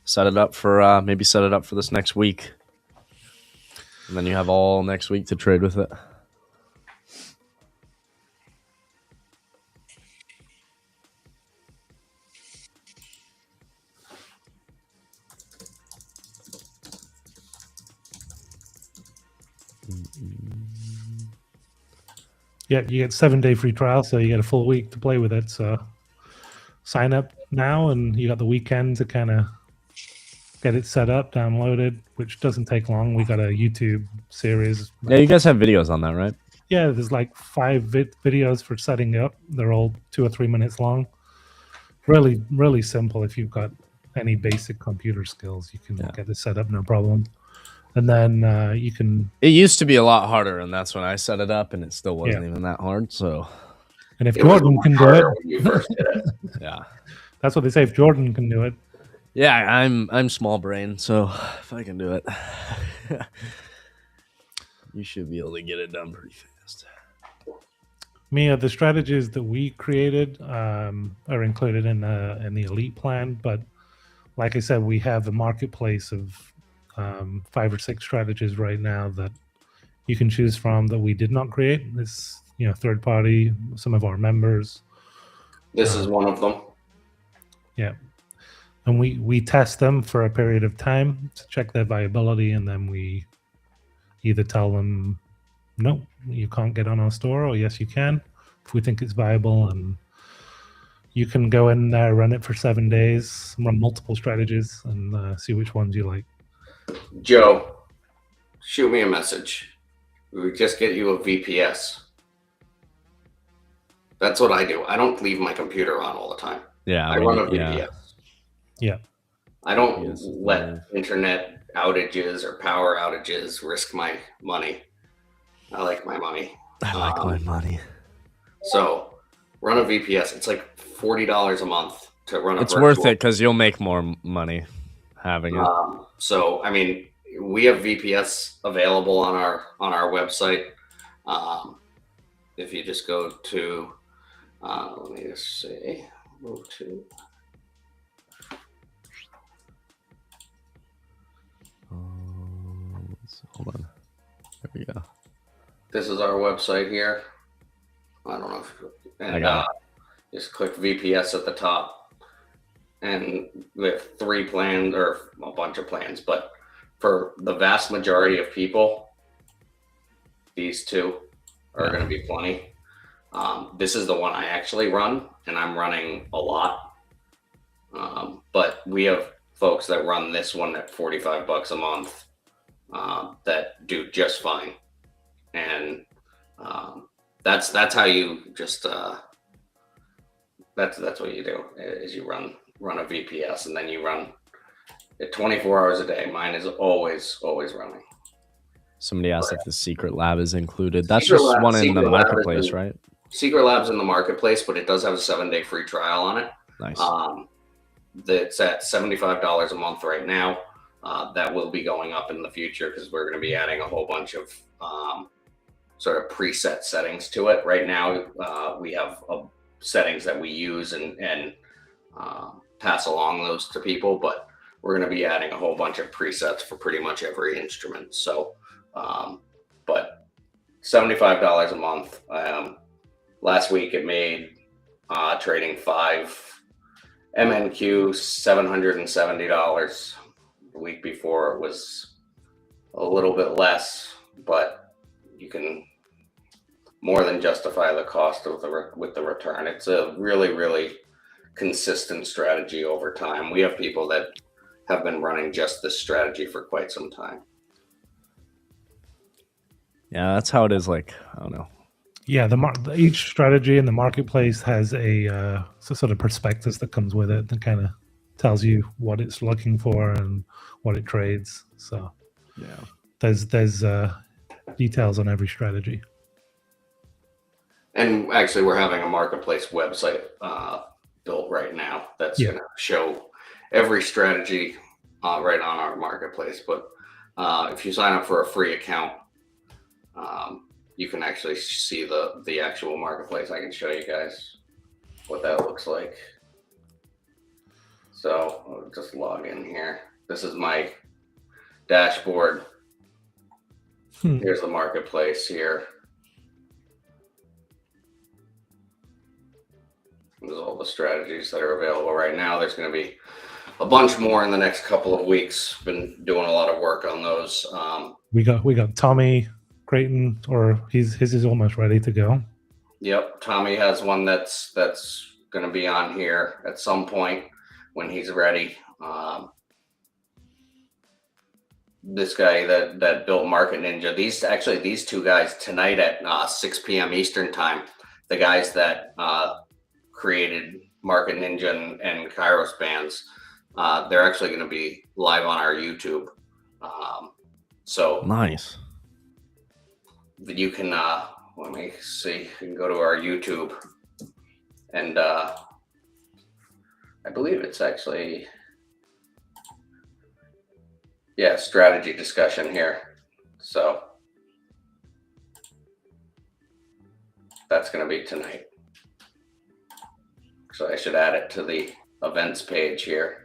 Set it up for maybe set it up for this next week. And then you have all next week to trade with it. Yeah, you get 7-day free trial, so you get a full week to play with it. So sign up now, and you got the weekend to kind of get it set up, downloaded, which doesn't take long. We got a YouTube series. Yeah, you guys have videos on that, right? Yeah, there's like 5 videos for setting up. They're all 2 or 3 minutes long. Really, really simple. If you've got any basic computer skills, you can get this set up, no problem. And then you can. It used to be a lot harder, and that's when I set it up, and it still wasn't even that hard. So, and if Jordan can do it, yeah, that's what they say. If Jordan can do it, yeah, I'm small brain, so if I can do it, you should be able to get it done pretty fast. Mia, the strategies that we created are included in the elite plan, but like I said, we have a marketplace of 5 or 6 strategies right now that you can choose from that we did not create. This, third party, some of our members. This is one of them. Yeah. And we test them for a period of time to check their viability, and then we either tell them, no, you can't get on our store, or yes, you can, if we think it's viable. And you can go in there, run it for 7 days, run multiple strategies, and see which ones you like. Joe, shoot me a message. We would just get you a VPS. That's what I do. I don't leave my computer on all the time. Yeah, I run a VPS. Yeah. I don't let internet outages or power outages risk my money. I like my money. I like my money. So run a VPS. It's like $40 a month to run a It's virtual. worth it because you'll make more money having it. So I mean, we have VPS available on our website. If you just go to, let me just say, move to. Hold on. There we go. This is our website here. I don't know if, and I got just click VPS at the top, and we have 3 plans or a bunch of plans, but for the vast majority of people, these 2 are going to be plenty. This is the one I actually run, and I'm running a lot. But we have folks that run this one at $45 a month that do just fine, and that's how you just that's what you do is you run a VPS, and then you run it 24 hours a day. Mine is always running. Somebody asked if the Secret Lab is included. That's Secret just Lab- one in the Secret Lab marketplace, is- right? Secret Lab's in the marketplace, but it does have a 7-day free trial on it. Nice. That's at $75 a month right now. That will be going up in the future because we're going to be adding a whole bunch of sort of preset settings to it. Right now, we have settings that we use and pass along those to people, but we're going to be adding a whole bunch of presets for pretty much every instrument. So, but $75 a month. Last week it made trading 5 MNQ $770. The week before it was a little bit less, but you can more than justify the cost of with the return. It's a really consistent strategy over time. We have people that have been running just this strategy for quite some time. Yeah, that's how it is. Like, I don't know. Yeah, each strategy in the marketplace has a sort of prospectus that comes with it that kind of tells you what it's looking for and what it trades. So Yeah. there's details on every strategy. And actually, we're having a marketplace website built right now that's going to show every strategy right on our marketplace. But if you sign up for a free account, you can actually see the actual marketplace. I can show you guys what that looks like. So I'll just log in here. This is my dashboard. Here's the marketplace here. There's all the strategies that are available right now. There's going to be a bunch more in the next couple of weeks. Been doing a lot of work on those. We got Tommy Creighton, or his is almost ready to go. Yep, Tommy has one that's going to be on here at some point when he's ready. This guy that built Market Ninja. These 2 guys tonight at 6 p.m. Eastern time. The guys that created Market Ninja and Kairos bands. They're actually going to be live on our YouTube. So Nice. you can let me see. You can go to our YouTube, and I believe it's actually strategy discussion here. So that's going to be tonight. So I should add it to the events page here.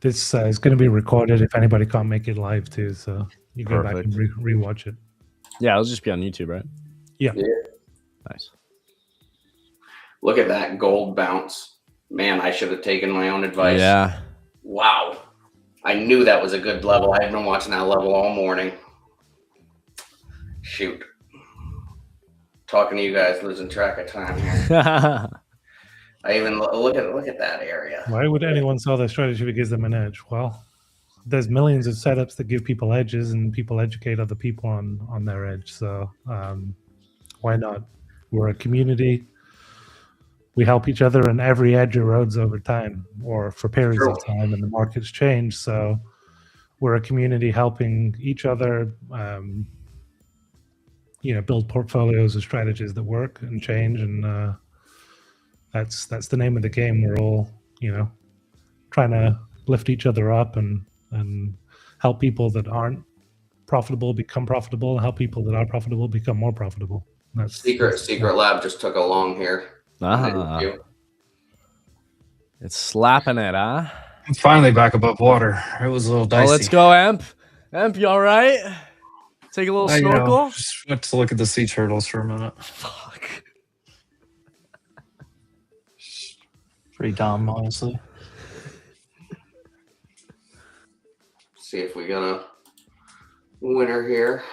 This is going to be recorded if anybody can't make it live too, so you go back and rewatch it. Yeah, it'll just be on YouTube, right? Yeah. Nice. Look at that gold bounce. Man, I should have taken my own advice. Yeah. Wow. I knew that was a good level. I had been watching that level all morning. Shoot. Talking to you guys, losing track of time here. I even look at that area. Why would anyone sell their strategy if it gives them an edge? Well, there's millions of setups that give people edges, and people educate other people on their edge. So why not? We're a community. We help each other, and every edge erodes over time, or for periods of time, and the markets change. So we're a community helping each other, build portfolios of strategies that work and change, and that's the name of the game. We're all, trying to lift each other up and help people that aren't profitable become profitable, and help people that are profitable become more profitable. That's Secret Lab just took a long here. It's slapping it, huh? I'm finally back above water. It was a little dicey. Oh, let's go, Emp. Emp, you all right? Take a little snorkel? Just went to look at the sea turtles for a minute. Fuck. Pretty dumb, honestly. See if we got a winner here.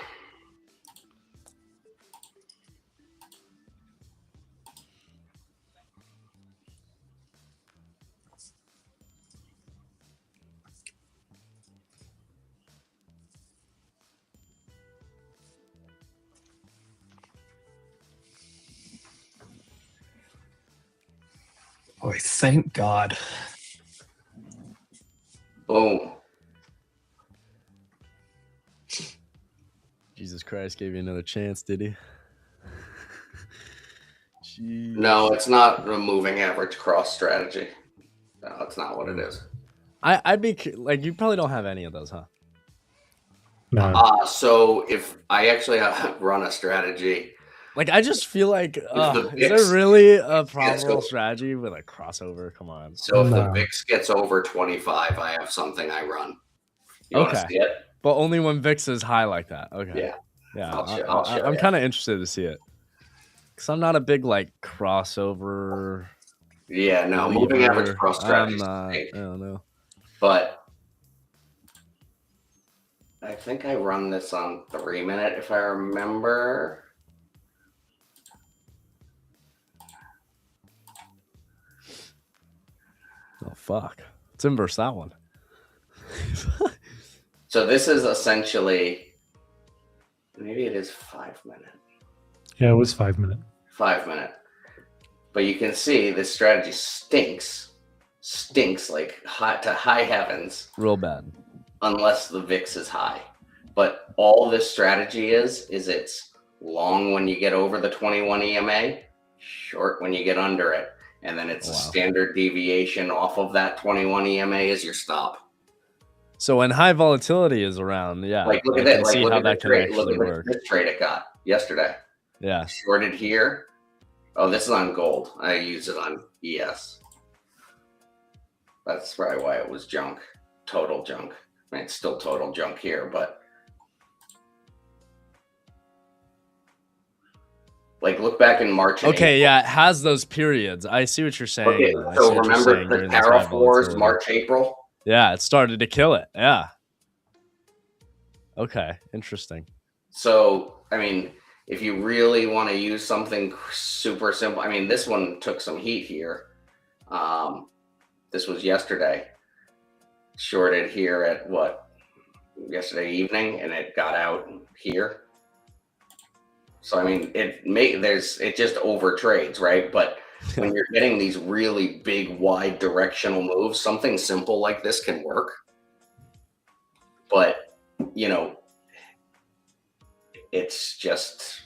Boy, thank God. Boom. Jesus Christ gave you another chance, did he? Jeez. No, it's not a moving average cross strategy. No, that's not what it is. I'd be like, you probably don't have any of those, huh? No. So if I actually run a strategy, like I just feel like, the is VIX there really a profitable strategy with a crossover? Come on. So if the VIX gets over 25, I have something I run. You want to see it? But only when VIX is high like that. Okay. Yeah. Yeah. I'm kind of interested to see it. Because I'm not a big like crossover. Yeah, no, moving average cross strategy. I don't know. But I think I run this on 3 minute if I remember. Oh fuck. Let's inverse that one. So this is essentially, maybe it is 5 minute. Yeah, it was 5 minute. 5 minute. But you can see this strategy stinks like high heavens. Real bad. Unless the VIX is high. But all this strategy is it's long when you get over the 21 EMA, short when you get under it. And then it's a standard deviation off of that 21 EMA is your stop. So when high volatility is around, like look at that. Like, see look how at that can trade. actually Look work. at this trade it got yesterday. Yeah. Shorted here. Oh, this is on gold. I use it on ES. That's probably why it was junk. Total junk. I mean, it's still total junk here, but like look back in March. Okay, yeah, it has those periods. I see what you're saying. Okay, so remember the Para Floors, March, April? Yeah, it started to kill it. Yeah. Okay, interesting. So, I mean, if you really want to use something super simple, I mean, this one took some heat here. This was yesterday. Shorted here at what? Yesterday evening, and it got out here. So I mean, it just over trades, right? But when you're getting these really big, wide directional moves, something simple like this can work. But it's just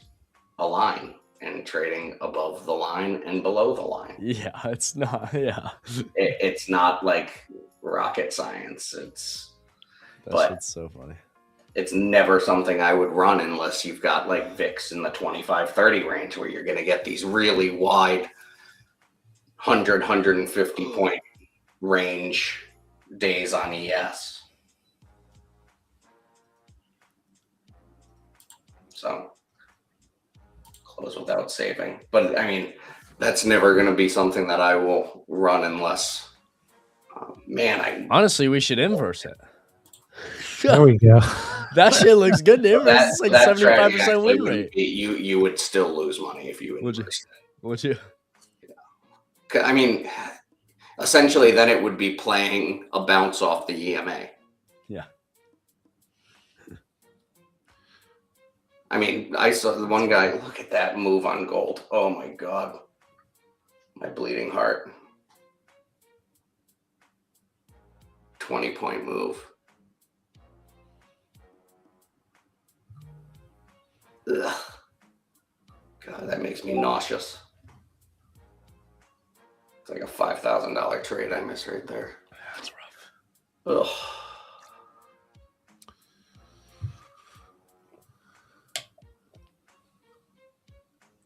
a line and trading above the line and below the line. Yeah, it's not. Yeah, it's not like rocket science. That's so funny. It's never something I would run unless you've got like VIX in the 25-30 range where you're going to get these really wide 100, 150 point range days on ES. So close without saving. But I mean, that's never going to be something that I will run unless, honestly, we should inverse it. There we go. That shit looks good to inverse. It's like 75% win rate. You would still lose money if you inversed it. Would you? I mean, essentially, then it would be playing a bounce off the EMA. Yeah. I mean, I saw the one guy. Look at that move on gold. Oh my god, my bleeding heart. 20-point move. Ugh. God, that makes me nauseous. It's like a $5,000 trade I missed right there. That's rough. Ugh.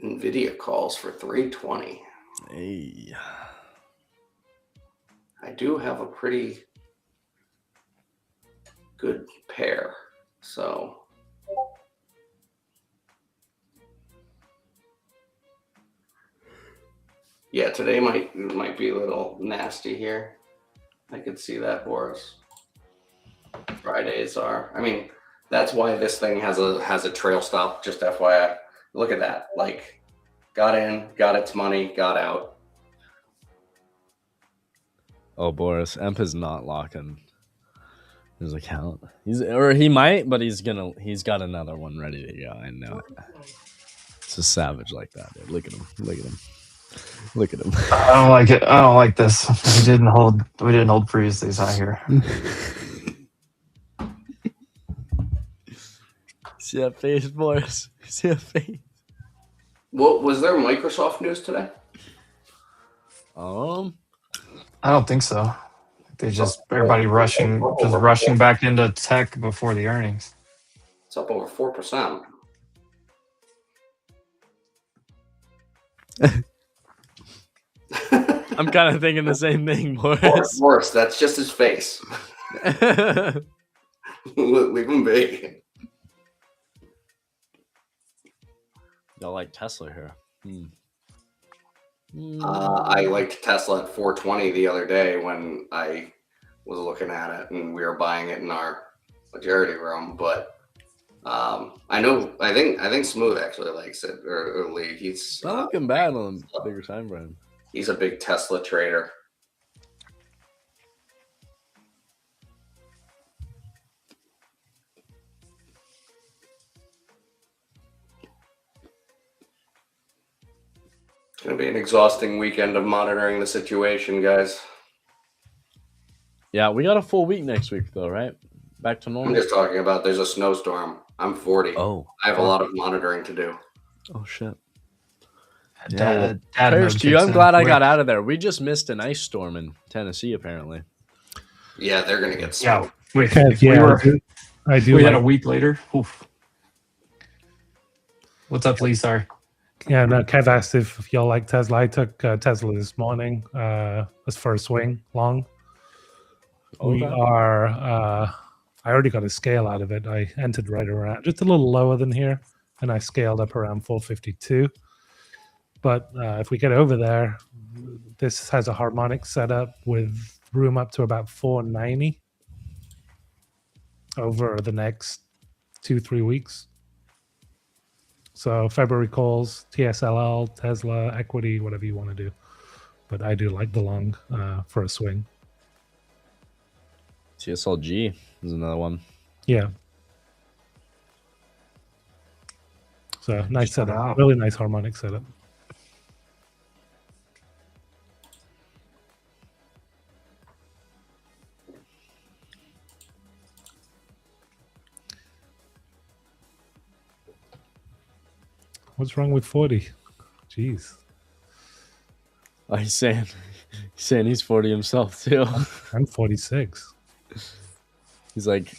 Nvidia calls for 320. Hey. I do have a pretty good pair, so yeah, today might be a little nasty here. I could see that, Boris. Fridays are. I mean, that's why this thing has a trail stop. Just FYI. Look at that. Like, got in, got its money, got out. Oh, Boris, Emp is not locking his account. He might, but he's got another one ready to go. I know it. It's a savage like that, dude. Look at him. Look at him. Look at him. I don't like it. I don't like this. We didn't hold freeze these out here. See that face, Boris? See that face? What was there Microsoft news today? I don't think so. They just everybody rushing back into tech before the earnings. It's up over 4%. I'm kind of thinking the same thing, Boris. Boris, that's just his face. Leave him be. Y'all like Tesla here. I liked Tesla at 420 the other day when I was looking at it, and we were buying it in our majority room. But I think Smooth actually likes it, or Lee. He's not looking bad on a bigger time frame. He's a big Tesla trader. It's going to be an exhausting weekend of monitoring the situation, guys. Yeah, we got a full week next week, though, right? Back to normal. I'm just talking about there's a snowstorm. I'm 40. Oh. I have a lot of monitoring to do. Oh, shit. Dad Prayers mode to you. kicks I'm in glad I quick. got out of there. We just missed an ice storm in Tennessee, apparently. Yeah, they're going to get Yeah, snow. I do. We had like- a week later. Oof. What's up, Lee? Sorry. Yeah, no, Kev asked if y'all like Tesla. I took Tesla this morning as for a swing long. We Okay. are, I already got a scale out of it. I entered right around, just a little lower than here, and I scaled up around 452. But if we get over there, this has a harmonic setup with room up to about 490 over the next 2-3 weeks. So February calls, TSLL, Tesla, equity, whatever you want to do. But I do like the long for a swing. TSLG is another one. Yeah. So nice Shut setup. up. Really nice harmonic setup. What's wrong with 40? Jeez. Oh, he's saying he's 40 himself too. I'm 46. He's like,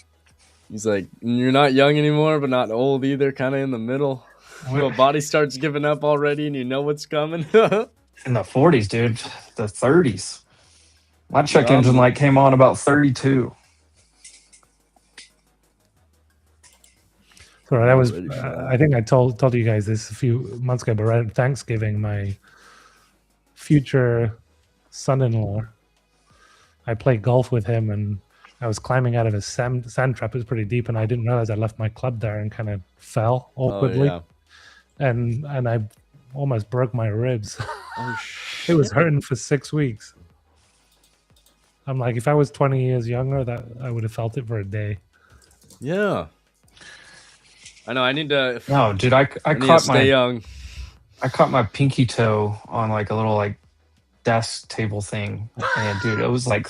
you're not young anymore, but not old either. Kind of in the middle. Your body starts giving up already, and you know what's coming. In the 40s, dude. The 30s. My check engine light came on about 32. So that was, Ready for that. I think I told you guys this a few months ago, but right at Thanksgiving, my future son-in-law, I played golf with him, and I was climbing out of a sand trap. It was pretty deep, and I didn't realize I left my club there and kind of fell awkwardly. Oh, yeah. And I almost broke my ribs. Oh It was shit. hurting for 6 weeks. I'm like, if I was 20 years younger, that I would have felt it for a day. Yeah. I know. I need to. No, dude, I need to caught stay my young. I caught my pinky toe on like a little like desk table thing, and dude, it was like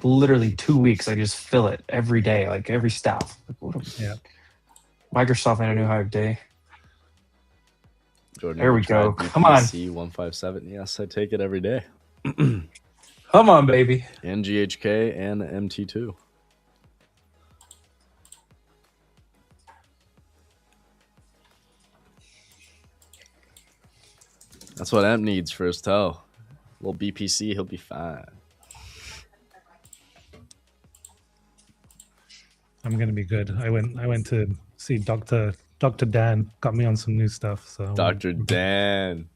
literally 2 weeks. I just feel it every day, like every step. Like, what a, Yeah. Microsoft made a new high of day. Jordan, There have we you tried go. Come on. BPC 157. Yes, I take it every day. Come on, baby. And GHK and MT2. That's what Emp needs for his toe. Little BPC, he'll be fine. I'm gonna be good. I went to see Dr. Dan. Got me on some new stuff. So Dr. Dan.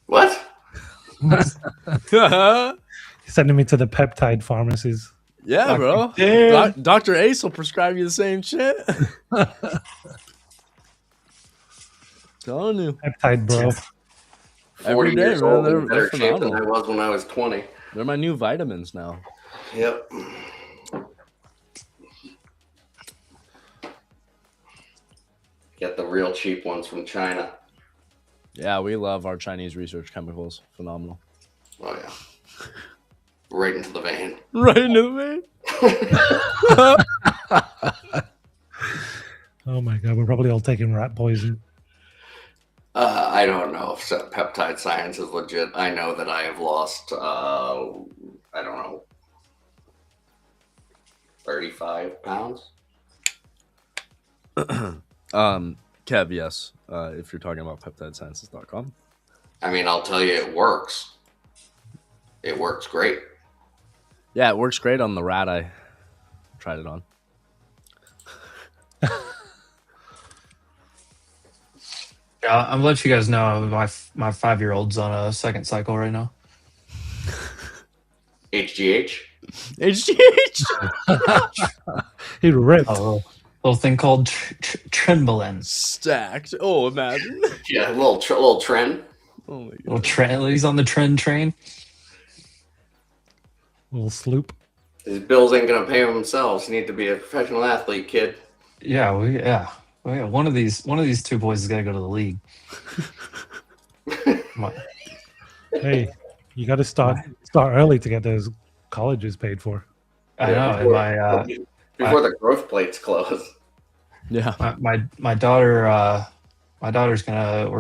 What? Yeah, He's sending me to the peptide pharmacies. bro. Dan. Dr. Ace will prescribe you the same shit. Telling you. Peptide, bro. 40 Every day, years man. old, They're in better shape than I phenomenal. was when I was 20. They're my new vitamins now. Yep. Get the real cheap ones from China. Yeah, we love our Chinese research chemicals. Phenomenal. Oh yeah. Right into the vein. Right into me. Oh my god, we're probably all taking rat poison. I don't know if peptide science is legit. I know that I have lost, I don't know, 35 pounds. Kev, yes. If you're talking about peptidesciences.com. I mean, I'll tell you, it works. It works great. Yeah, it works great on the rat I tried it on. Yeah, I'm gonna let you guys know my 5-year-old's on a second cycle right now. HGH. HGH He ripped. A little thing called Trenbolin. stacked. Oh, imagine. Yeah, a little trend. Oh my Little god. trend. He's on the trend train. Little sloop. His bills ain't gonna pay themselves. You need to be a professional athlete, kid. Yeah, one of these two boys is gonna go to the league. Hey, you got to start early to get those colleges paid for. I know. And Before the growth plates close. Yeah. my daughter, we're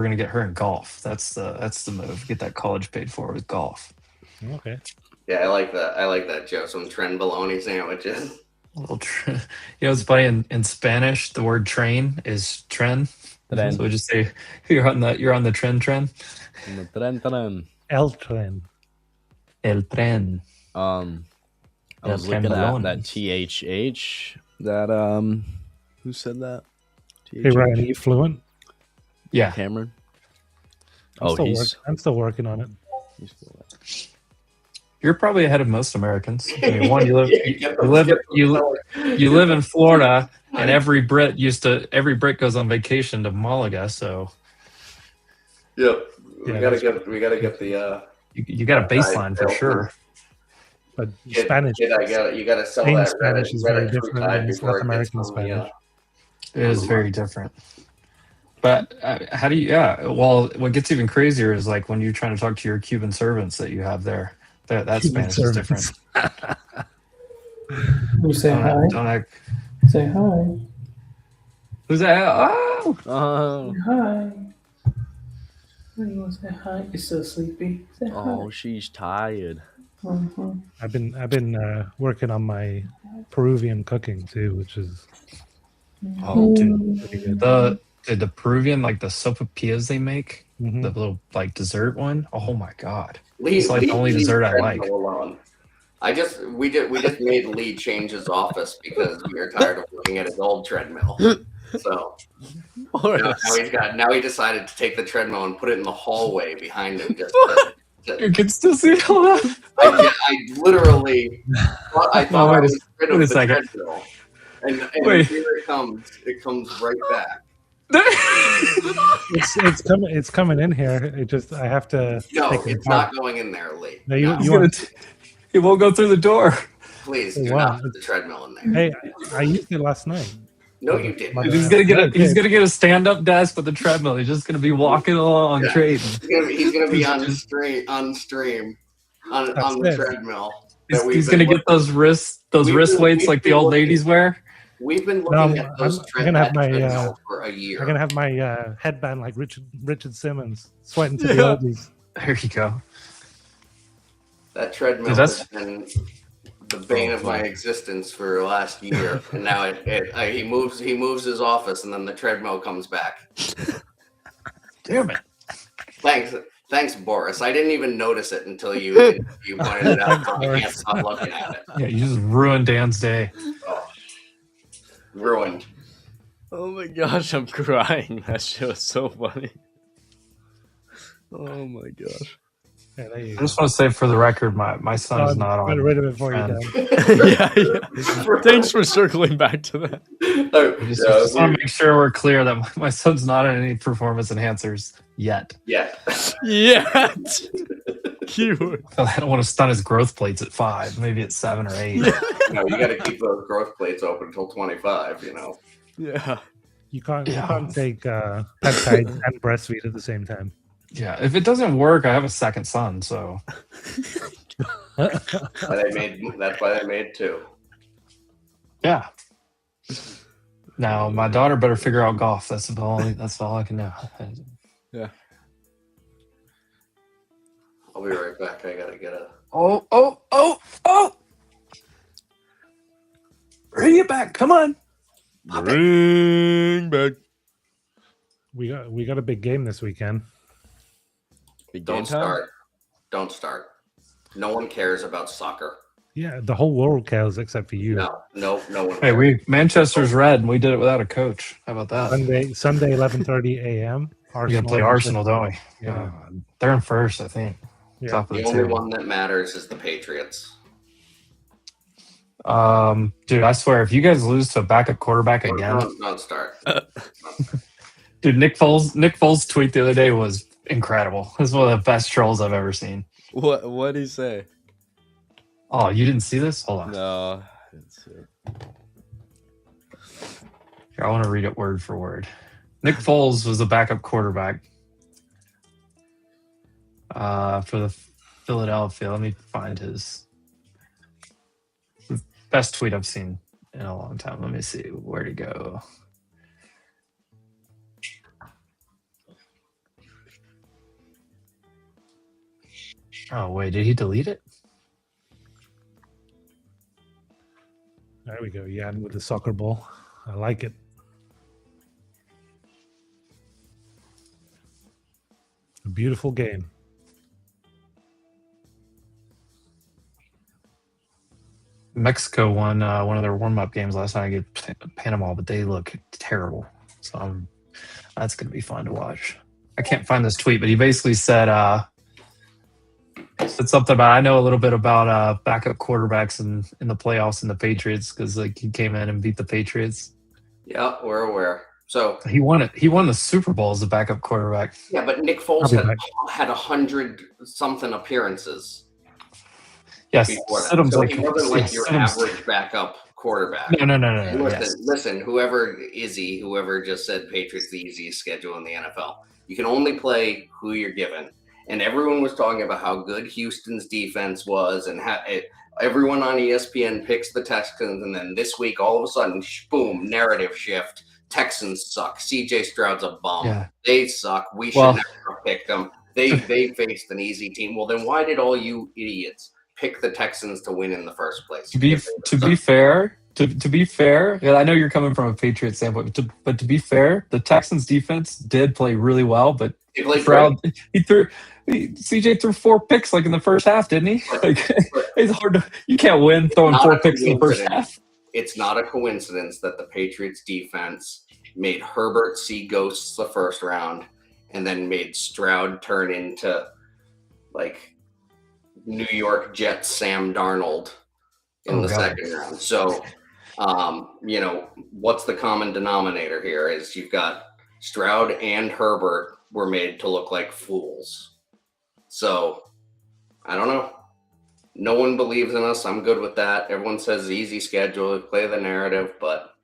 gonna get her in golf. That's the move. Get that college paid for with golf. Okay. Yeah, I like that. I like that, Joe. Some trend bologna sandwiches. It's funny in Spanish. The word train is tren. Tren. So we just say you're on the tren. El Tren. El tren. I was looking at that THH. That who said that? Hey, Ryan, are you fluent? Yeah. Cameron. I'm still working on it. He's fluent. You're probably ahead of most Americans. I mean, one, you live in Florida, and every Brit goes on vacation to Malaga. So Yep. Yeah, we gotta get the you got a baseline for sure. But kid, Spanish, you gotta sell Spain that Spanish is very different than before South it gets American on the, Spanish. It is very different. But how do you? Yeah. Well, what gets even crazier is like when you're trying to talk to your Cuban servants that you have there. That Cuban Spanish is different. You say hi. Don't act. Say hi. Who's that? Oh, Oh, Hi. You want to say hi? You're so sleepy. Say oh, she's tired. hi. Mhm. I've been working on my Peruvian cooking too, which is oh, dude. pretty good. The Peruvian, like the sopapillas they make, Mhm. the little like dessert one. Oh my god. Lee, It's like the only dessert I like. Alone. We just made Lee change his office because we were tired of looking at his old treadmill. So now he decided to take the treadmill and put it in the hallway behind him. You can still see it all up. I literally thought I wait was rid a of the second. treadmill, and Wait. here it comes. It comes right back. It's coming in here. It just I have to. No, take it it's apart. not going in there, Lee. No, you, No. you want, He won't go through the door. Please Hey, do wow. not put the treadmill in there. hey, I used it last night. No, you didn't. My- He's gonna get a Yeah. a stand-up desk with a treadmill. He's just gonna be walking along Yeah. trading. He's gonna be on stream on the it. treadmill. He's, that we've he's been gonna get those wrist weights we've like the been old looking- ladies wear. We've been No, looking at those I'm gonna have my, treadmills for a year. I'm gonna have my headband like Richard Simmons, sweating to the Yeah. oldies. There you go. That treadmill Dude, that's- has been the bane of my existence for the last year, and now he moves his office, and then the treadmill comes back. Damn it. Thanks, Boris. I didn't even notice it until you pointed it out. I can't Boris. stop looking at it. Yeah, you just ruined Dan's day. Oh, ruined. Oh my gosh, I'm crying. That shit was so funny. Oh my gosh. Yeah, there you I go. just want to say for the record, my son is not Get on. rid of it before you're Friend. done. yeah. Thanks for circling back to that. Oh, Just want to make sure we're clear that my son's not on any performance enhancers yet. yeah. Yeah. Cute. I don't want to stun his growth plates at 5, maybe at 7 or 8. No, you got to keep those growth plates open until 25. You know. Yeah. You can't Yeah. you can't take peptides and breastfeed at the same time. Yeah, if it doesn't work, I have a second son, so That's why they made two. yeah. Now my daughter better figure out golf. That's all I can know. I'll be right back. I gotta get a. Oh! Bring it back! Come on! Bring back. We got a big game this weekend. Big game Don't time? start. Don't start. No one cares about soccer. Yeah, the whole world cares except for you. No one. Hey, cares. Manchester's red, and we did it without a coach. How about that? Sunday 11:30 a.m. We're gonna play Arsenal, don't we? Yeah. They're in first, I think. Yeah. Top of The the only table. one that matters is the Patriots. Dude, I swear, if you guys lose to a backup quarterback again, Don't start. dude, Nick Foles' tweet the other day was incredible. This is one of the best trolls I've ever seen. What did he say? Oh, you didn't see this? Hold on. No. I didn't see it. Here, I want to read it word for word. Nick Foles was the backup quarterback for the Philadelphia. Let me find his best tweet I've seen in a long time. Let me see. Where'd it go? Oh, wait. Did he delete it? There we go. Jan with the soccer ball. I like it. A beautiful game. Mexico won one of their warm-up games last night against Panama, but they look terrible. So that's going to be fun to watch. I can't find this tweet, but he basically said something about, I know a little bit about backup quarterbacks in the playoffs and the Patriots, because like he came in and beat the Patriots. Yeah, we're aware. So He won it. He won the Super Bowl as a backup quarterback. yeah, but Nick Foles I'll be had back. 100-something appearances Yes, before that. Stidham's So like, he wasn't like your Stidham's- average backup quarterback. No. Listen, Yes. listen, whoever just said Patriots the easiest schedule in the NFL. You can only play who you're given. And everyone was talking about how good Houston's defense was, and everyone on ESPN picks the Texans, and then this week, all of a sudden, boom, narrative shift. Texans suck. CJ Stroud's a bum. Yeah. They suck. We should Well- never have picked them. They faced an easy team. Well, then why did all you idiots pick the Texans to win in the first place? To be fair, yeah, I know you're coming from a Patriots standpoint, but to be fair, the Texans defense did play really well, but They played Stroud, CJ threw 4 picks like in the first half, didn't he? Like, it's hard to, you can't win throwing Not 4 a picks in the first coincidence. half. It's not a coincidence that the Patriots defense made Herbert see ghosts the first round and then made Stroud turn into like New York Jets Sam Darnold in the God. second round. So, what's the common denominator here is you've got Stroud and Herbert were made to look like fools. So, I don't know. No one believes in us. I'm good with that. Everyone says easy schedule, play the narrative, but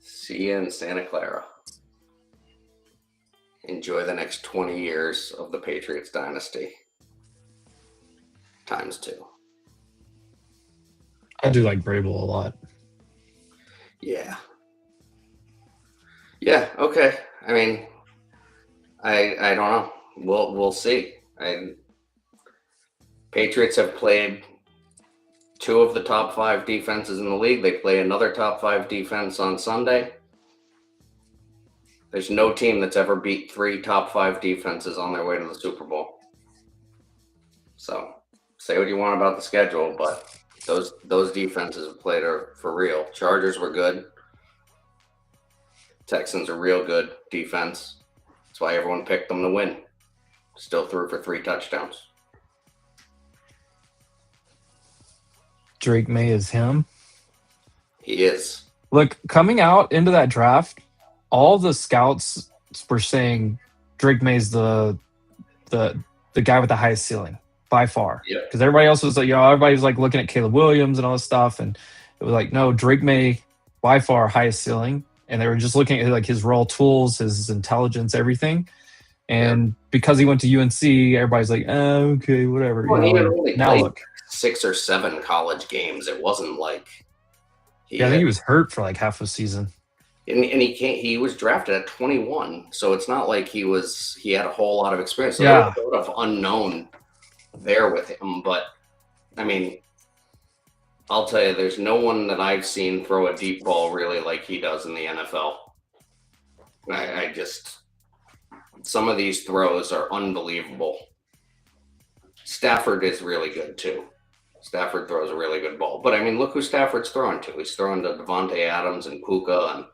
see you in Santa Clara. Enjoy the next 20 years of the Patriots dynasty. ×2. I do like Vrabel a lot. Yeah. Yeah, okay. I mean, I don't know. We'll see. Patriots have played 2 of the top 5 defenses in the league. They play another top 5 defense on Sunday. There's no team that's ever beat 3 top 5 defenses on their way to the Super Bowl. So, say what you want about the schedule, but those defenses have played are for real. Chargers were good. Texans are real good defense. That's why everyone picked them to win. Still threw for 3 touchdowns. Drake May is him. He is. Look, coming out into that draft, all the scouts were saying Drake May's the guy with the highest ceiling by far. Yeah. Because everybody else was like, everybody was like looking at Caleb Williams and all this stuff, and it was like, no, Drake May by far highest ceiling, and they were just looking at like his raw tools, his intelligence, everything. And because he went to UNC, everybody's like, okay, whatever. Well, he had only now played look, 6 or 7 college games. It wasn't like I think he was hurt for like half a season. And he was drafted at 21, so it's not like he had a whole lot of experience. So Yeah. there was a lot of unknown there with him, but I mean, I'll tell you, there's no one that I've seen throw a deep ball really like he does in the NFL. I just, some of these throws are unbelievable. Stafford is really good too. Stafford throws a really good ball, but I mean, look who Stafford's throwing to. He's throwing to Devontae Adams and Puka and.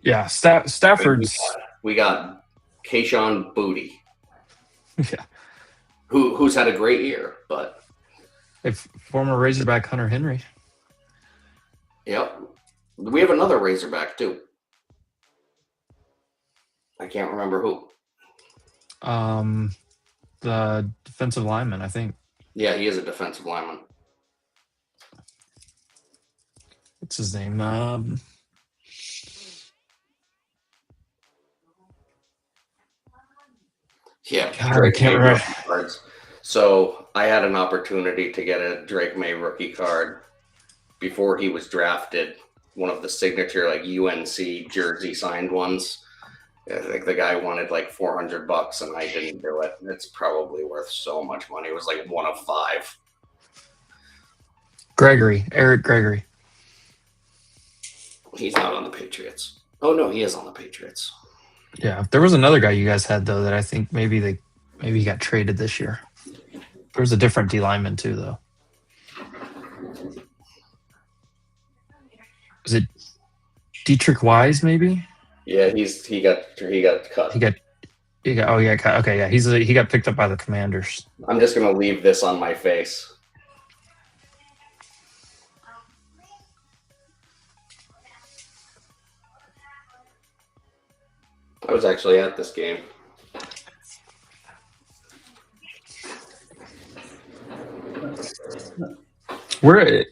Yeah, Stafford's. We got Kayshon Boutte, Yeah, who's had a great year, but former Razorback Hunter Henry. yep, we have another Razorback too. I can't remember who. The defensive lineman, I think. Yeah, he is a defensive lineman. What's his name? Yeah, God, I Drake can't May remember. rookie cards. So I had an opportunity to get a Drake May rookie card before he was drafted. One of the signature like UNC jersey signed ones. I think the guy wanted like $400, and I didn't do it. It's probably worth so much money. It was like 1 of 5. Eric Gregory. He's not on the Patriots. Oh no, he is on the Patriots. Yeah, there was another guy you guys had though that I think maybe he got traded this year. There was a different D lineman too though. Was it Dietrich Wise maybe? Yeah, he got cut. He got okay, yeah. He got picked up by the Commanders. I'm just gonna leave this on my face. I was actually at this game. Where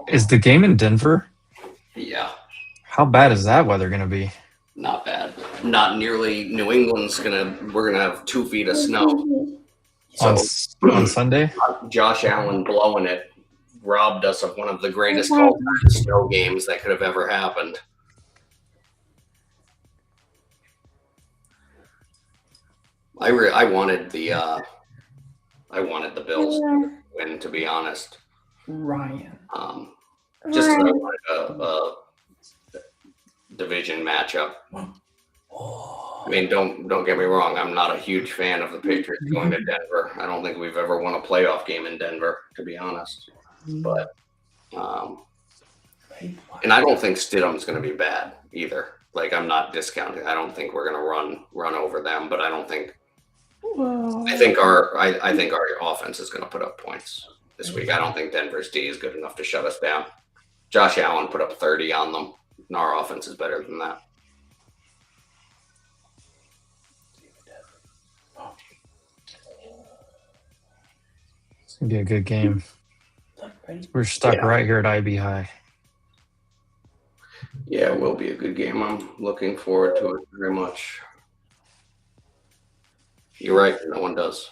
is the game in Denver? Yeah, How bad is that weather going to be? not bad. Not nearly. New England's we're gonna have 2 feet of snow. So On Sunday? Josh Allen blowing it robbed us of one of the greatest all-time snow games that could have ever happened. I wanted the Bills to win, to be honest. Ryan. Just 'cause I wanted a division matchup. I mean, don't get me wrong. I'm not a huge fan of the Patriots going to Denver. I don't think we've ever won a playoff game in Denver, to be honest. But, and I don't think Stidham's going to be bad either. Like, I'm not discounting. I don't think we're going to run over them, but I don't think. I think our offense is going to put up points this week. I don't think Denver's D is good enough to shut us down. Josh Allen put up 30 on them. And our offense is better than that. It's gonna be a good game. We're stuck Yeah. right here at IB High. Yeah, it will be a good game. I'm looking forward to it very much. You're right. No one does.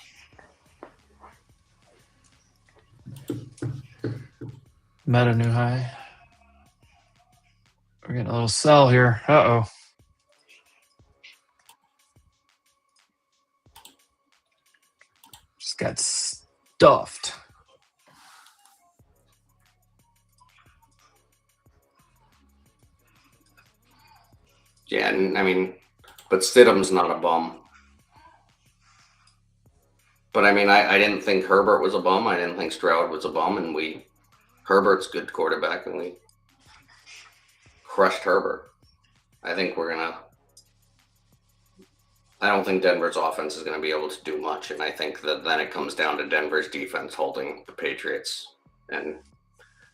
Meta New High. We're getting a little sell here. Uh-oh. Just got stuffed. Yeah, and I mean, but Stidham's not a bum. But I mean, I didn't think Herbert was a bum. I didn't think Stroud was a bum, and Herbert's a good quarterback, and we crushed Herbert. I think I don't think Denver's offense is going to be able to do much, and I think that then it comes down to Denver's defense holding the Patriots, and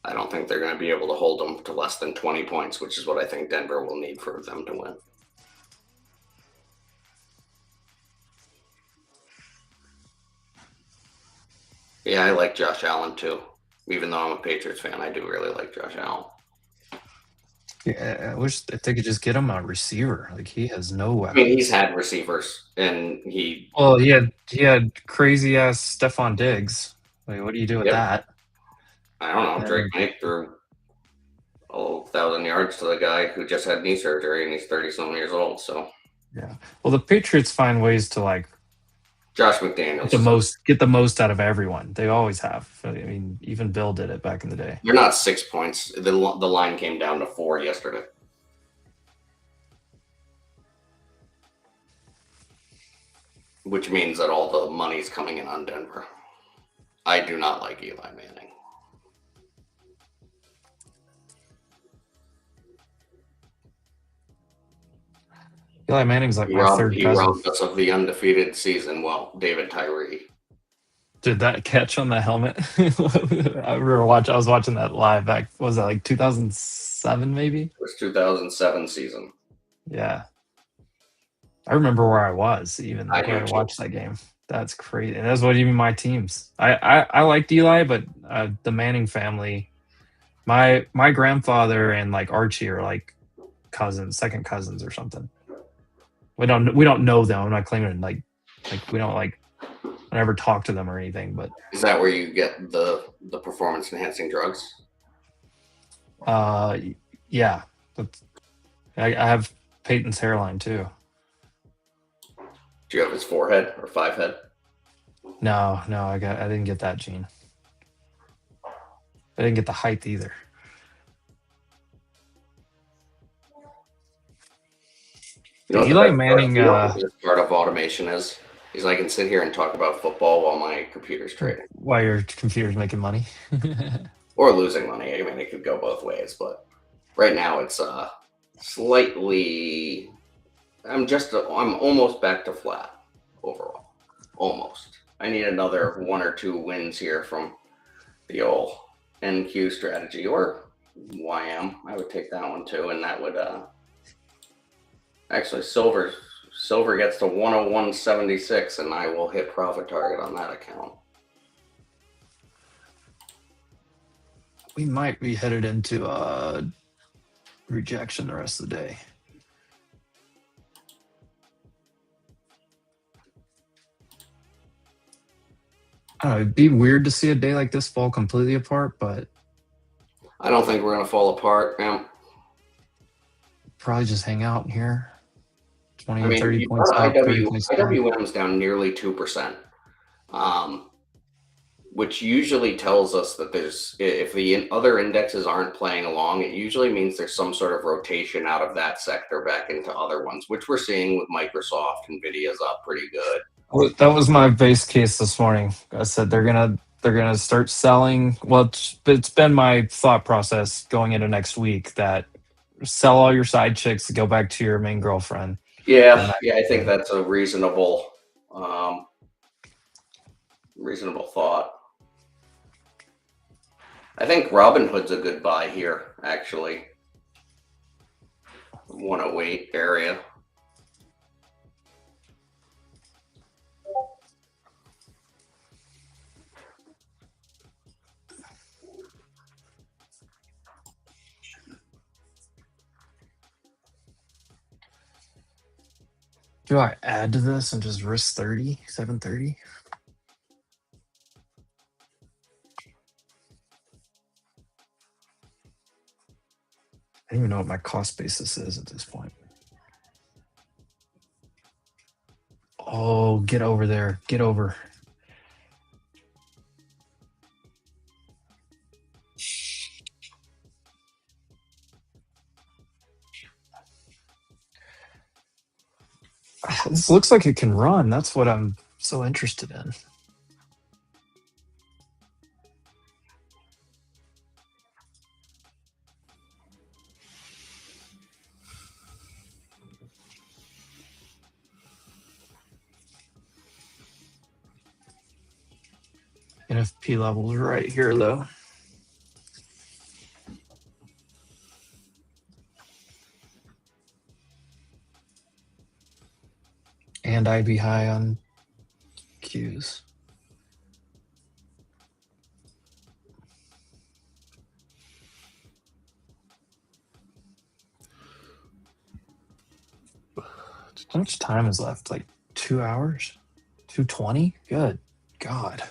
I don't think they're going to be able to hold them to less than 20 points, which is what I think Denver will need for them to win. Yeah, I like Josh Allen too. Even though I'm a Patriots fan, I do really like Josh Allen. Yeah, I wish that they could just get him a receiver. Like, he has no I weapons. mean, he's had receivers, and Well, he had crazy ass Stephon Diggs. Like, what do you do with Yep. that? I don't know. Drake May threw 1,000 yards to the guy who just had knee surgery, and he's 30-something years old. So Yeah. Well, the Patriots find ways to like Josh McDaniels, get the most out of everyone. They always have. I mean, even Bill did it back in the day. They're not 6 points. The line came down to 4 yesterday. Which means that all the money's coming in on Denver. I do not like Eli Manning. Eli Manning's like He my third cousin. robbed us of the undefeated season. Well, David Tyree. Did that catch on the helmet? I was watching that live back. What was that, like 2007 maybe? It was 2007 season. Yeah. I remember where I was even I when do I too. watched that game. That's crazy. And that's what even my teams. I liked Eli, but the Manning family, my grandfather and like Archie are like cousins, second cousins or something. We don't know them. I'm not claiming like we don't like I never talk to them or anything, but Is that where you get the performance enhancing drugs? yeah. I have Peyton's hairline too. Do you have his 4-head or 5-head? No, I didn't get that gene. I didn't get the height either. You know what Eli the best Manning, part, you know what the best part of automation is I can sit here and talk about football while my computer's trading While your computer's making money. or losing money. I mean, it could go both ways, but right now it's slightly. I'm almost back to flat overall. Almost. I need another 1 or 2 wins here from the old NQ strategy or YM. I would take that one too, and that would actually Silver gets to 101.76, and I will hit profit target on that account. We might be headed into rejection the rest of the day. I don't know, it'd be weird to see a day like this fall completely apart, but I don't think we're going to fall apart, man. probably just hang out here. 20 I mean, 30 points up, 30 points down. IWM's down nearly 2%, which usually tells us that if the other indexes aren't playing along, it usually means there's some sort of rotation out of that sector back into other ones, which we're seeing with Microsoft. Nvidia's up pretty good. Well, that was my base case this morning. I said they're gonna start selling. Well, it's been my thought process going into next week that sell all your side chicks to go back to your main girlfriend. Yeah, I think that's a reasonable thought. I think Robinhood's a good buy here, actually. 108 area. Do I add to this and just risk 30, 730? I don't even know what my cost basis is at this point. Oh, get over there. Get over. This looks like it can run. That's what I'm so interested in. NFP levels right here, though. And IB high on Qs. How much time is left? Like 2 hours? 2:20? Good God.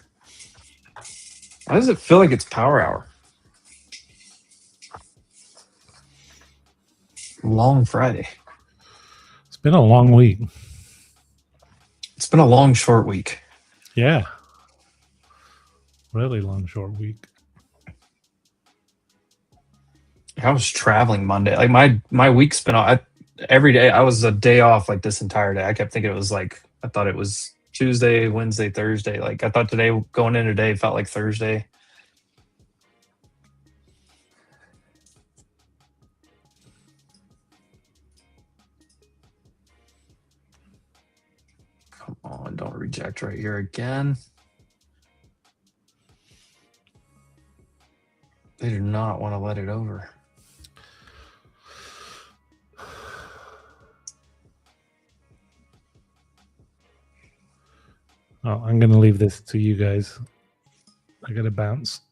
Why does it feel like it's power hour? Long Friday. It's been a long week. It's been a long, short week. Yeah. Really long, short week. I was traveling Monday. Like my week's been every day. I was a day off like this entire day. I kept thinking it was like, I thought it was Tuesday, Wednesday, Thursday. Like I thought today, going in today, felt like Thursday. Come on, don't reject right here again. They do not want to let it over. Oh, I'm going to leave this to you guys. I got to bounce.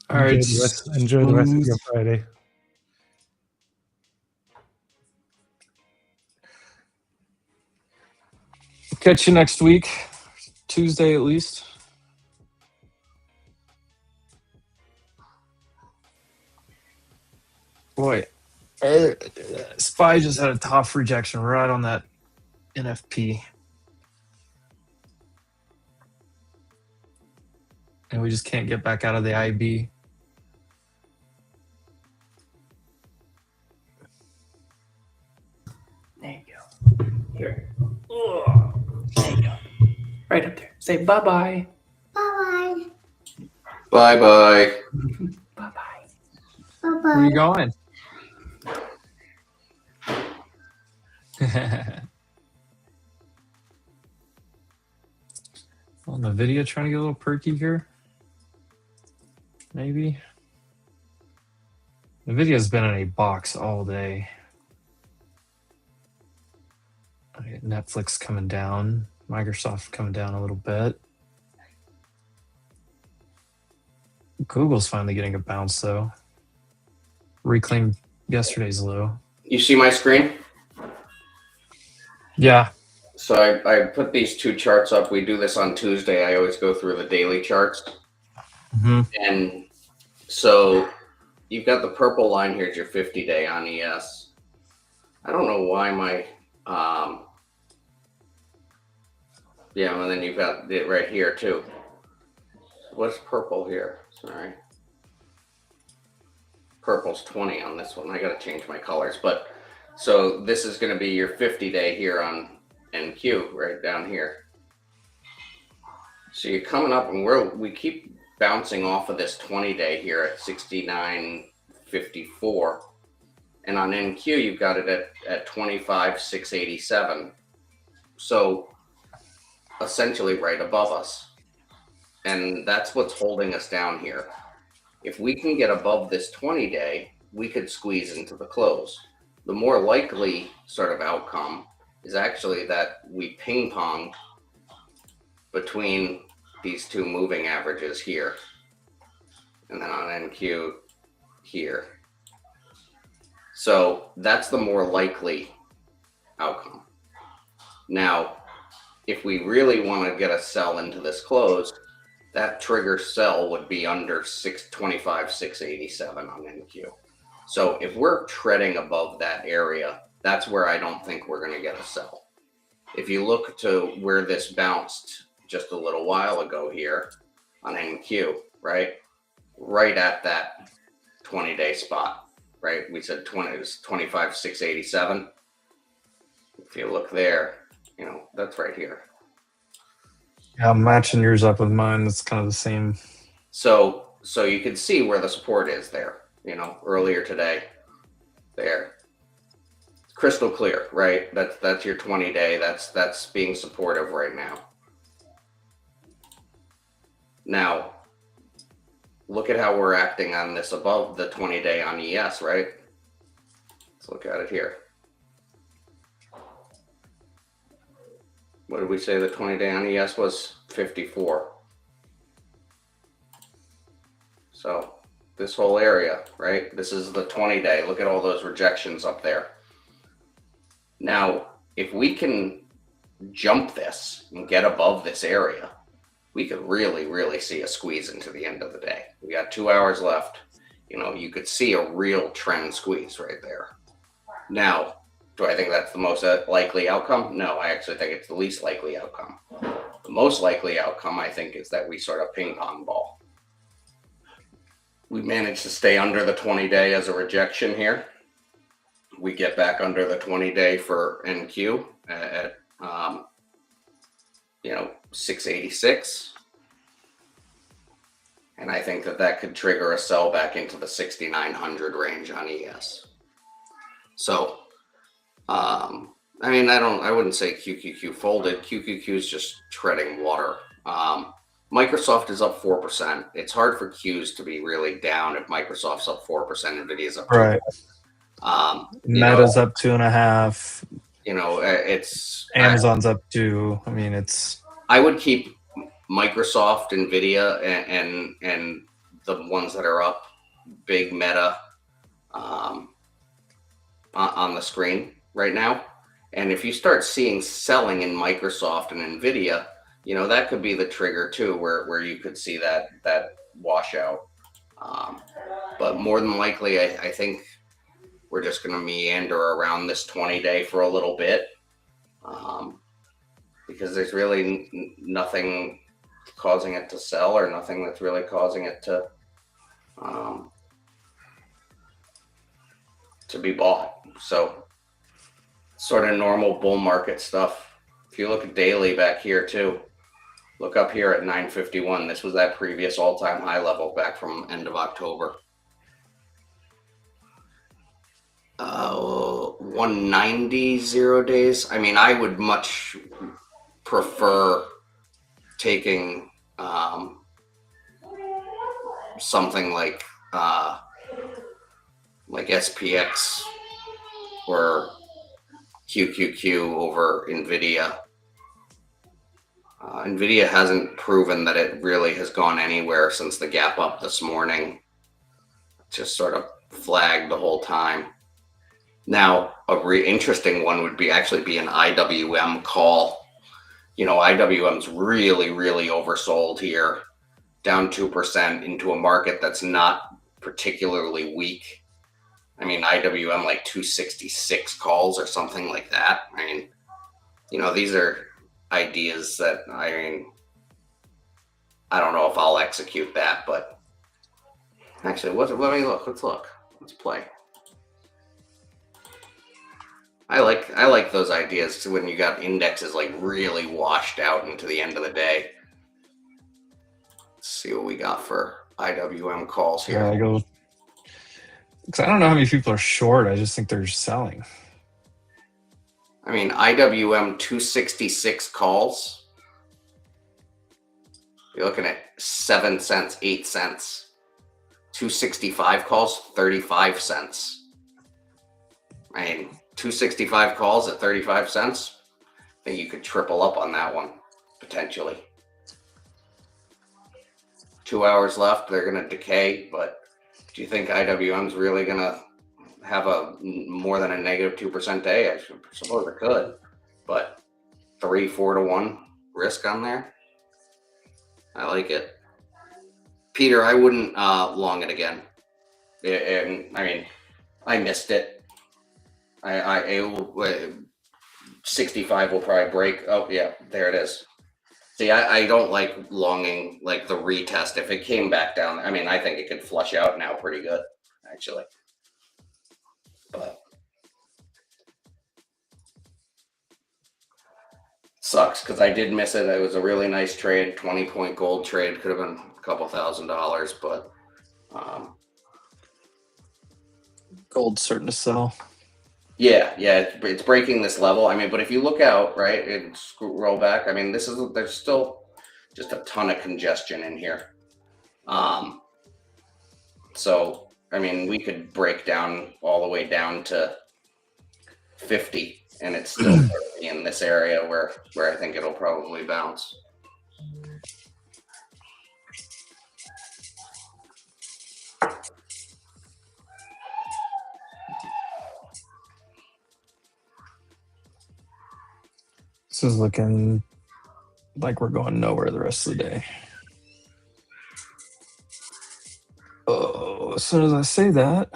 All right. Enjoy the rest of your Friday. Catch you next week, Tuesday at least. Boy, SPY just had a top rejection right on that NFP. And we just can't get back out of the IB. There you go. Here. Ugh. There you go. Right up there. Say bye-bye. Bye Bye bye. Bye-bye. bye. Where are you going? On the video, trying to get a little perky here. Maybe. The video's been in a box all day. Okay, Netflix coming down. Microsoft coming down a little bit. Google's finally getting a bounce, though. Reclaimed yesterday's low. You see my screen? Yeah. So I put these two charts up. We do this on Tuesday. I always go through the daily charts. Mm-hmm. And so you've got the purple line here is your 50-day on ES. I don't know why my yeah, and then you've got it right here too. What's purple here? Sorry. Purple's 20 on this one. I gotta change my colors. But so this is gonna be your 50-day here on NQ right down here. So you're coming up and we keep bouncing off of this 20-day here at 69.54. And on NQ, you've got it at 25,687. So essentially right above us. And that's what's holding us down here. if we can get above this 20-day, we could squeeze into the close. The more likely sort of outcome is actually that we ping pong between these two moving averages here, and then on NQ here. So that's the more likely outcome. Now, if we really want to get a sell into this close, that trigger sell would be under 625, 687 on NQ. So if we're treading above that area, that's where I don't think we're going to get a sell. If you look to where this bounced just a little while ago here on NQ, right? Right at that 20-day spot, right? We said 20, it was 25, 687. If you look there, you know, that's right here. Yeah, I'm matching yours up with mine. It's kind of the same. So you can see where the support is there, you know, earlier today, there. It's crystal clear, right? That's your 20-day. That's being supportive right now. Now, look at how we're acting on this above the 20-day on ES, right? Let's look at it here. What did we say the 20-day on ES was? 54. So this whole area, right? This is the 20-day. Look at all those rejections up there. Now, if we can jump this and get above this area, we could really, really see a squeeze into the end of the day. We got 2 hours left. You know, you could see a real trend squeeze right there. Now, do I think that's the most likely outcome? No, I actually think it's the least likely outcome. The most likely outcome, I think, is that we sort of ping pong ball. We managed to stay under the 20-day as a rejection here. We get back under the 20-day for NQ at you know, 686. And I think that could trigger a sell back into the 6,900 range on ES. So, I mean, I wouldn't say QQQ folded. QQQ is just treading water. Microsoft is up 4%. It's hard for Qs to be really down if Microsoft's up 4%, Nvidia's up 2%. Right. Meta's up 2.5. You know, it's Amazon's up 2. I mean, it's. I would keep Microsoft, Nvidia, and the ones that are up, big Meta, on the screen right now. And if you start seeing selling in Microsoft and Nvidia, you know, that could be the trigger too, where you could see that washout. But more than likely, I think we're just going to meander around this 20-day for a little bit, because there's really nothing causing it to sell, or nothing that's really causing it to be bought. So sort of normal bull market stuff. If you look at daily back here too, look up here at 951. This was that previous all-time high level back from end of October. 190 0 days. I mean, I would much prefer taking something like SPX or QQQ over Nvidia. Nvidia hasn't proven that it really has gone anywhere since the gap up this morning. Just sort of flagged the whole time. Now, a interesting one would be an IWM call. You know, IWM's really, really oversold here, down 2% into a market that's not particularly weak. I mean, IWM like 266 calls or something like that. I mean, you know, these are ideas that, I mean, I don't know if I'll execute that, but actually, let me look. Let's look. Let's play. I like those ideas when you got indexes like really washed out into the end of the day. Let's see what we got for IWM calls here. Yeah, because I don't know how many people are short. I just think they're selling. I mean, IWM 266 calls. You're looking at 7 cents, 8 cents. 265 calls, 35 cents. I mean, 265 calls at 35 cents. I think you could triple up on that one, potentially. 2 hours left, they're going to decay, but do you think IWM's really going to have a more than a negative 2% day? I suppose it could, but 3-4 to 1 risk on there. I like it. Peter, I wouldn't long it again. And I mean, I missed it. It will, 65 will probably break. Oh yeah, there it is. See, I don't like longing like the retest. If it came back down, I mean, I think it could flush out now pretty good, actually. But sucks because I did miss it. It was a really nice trade, 20-point gold trade. Could have been a couple $1,000s, but Gold's starting to sell. yeah, it's breaking this level. I mean, but if you look out, right, and roll back, I mean, there's still just a ton of congestion in here. So I mean, we could break down all the way down to 50, and it's still in this area where I think it'll probably bounce. This is looking like we're going nowhere the rest of the day. Oh, as soon as I say that,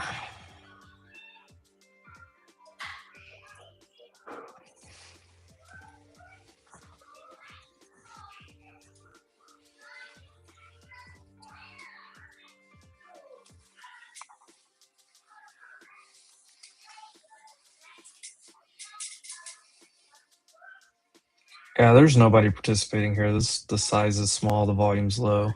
yeah, there's nobody participating here. The size is small, the volume's low.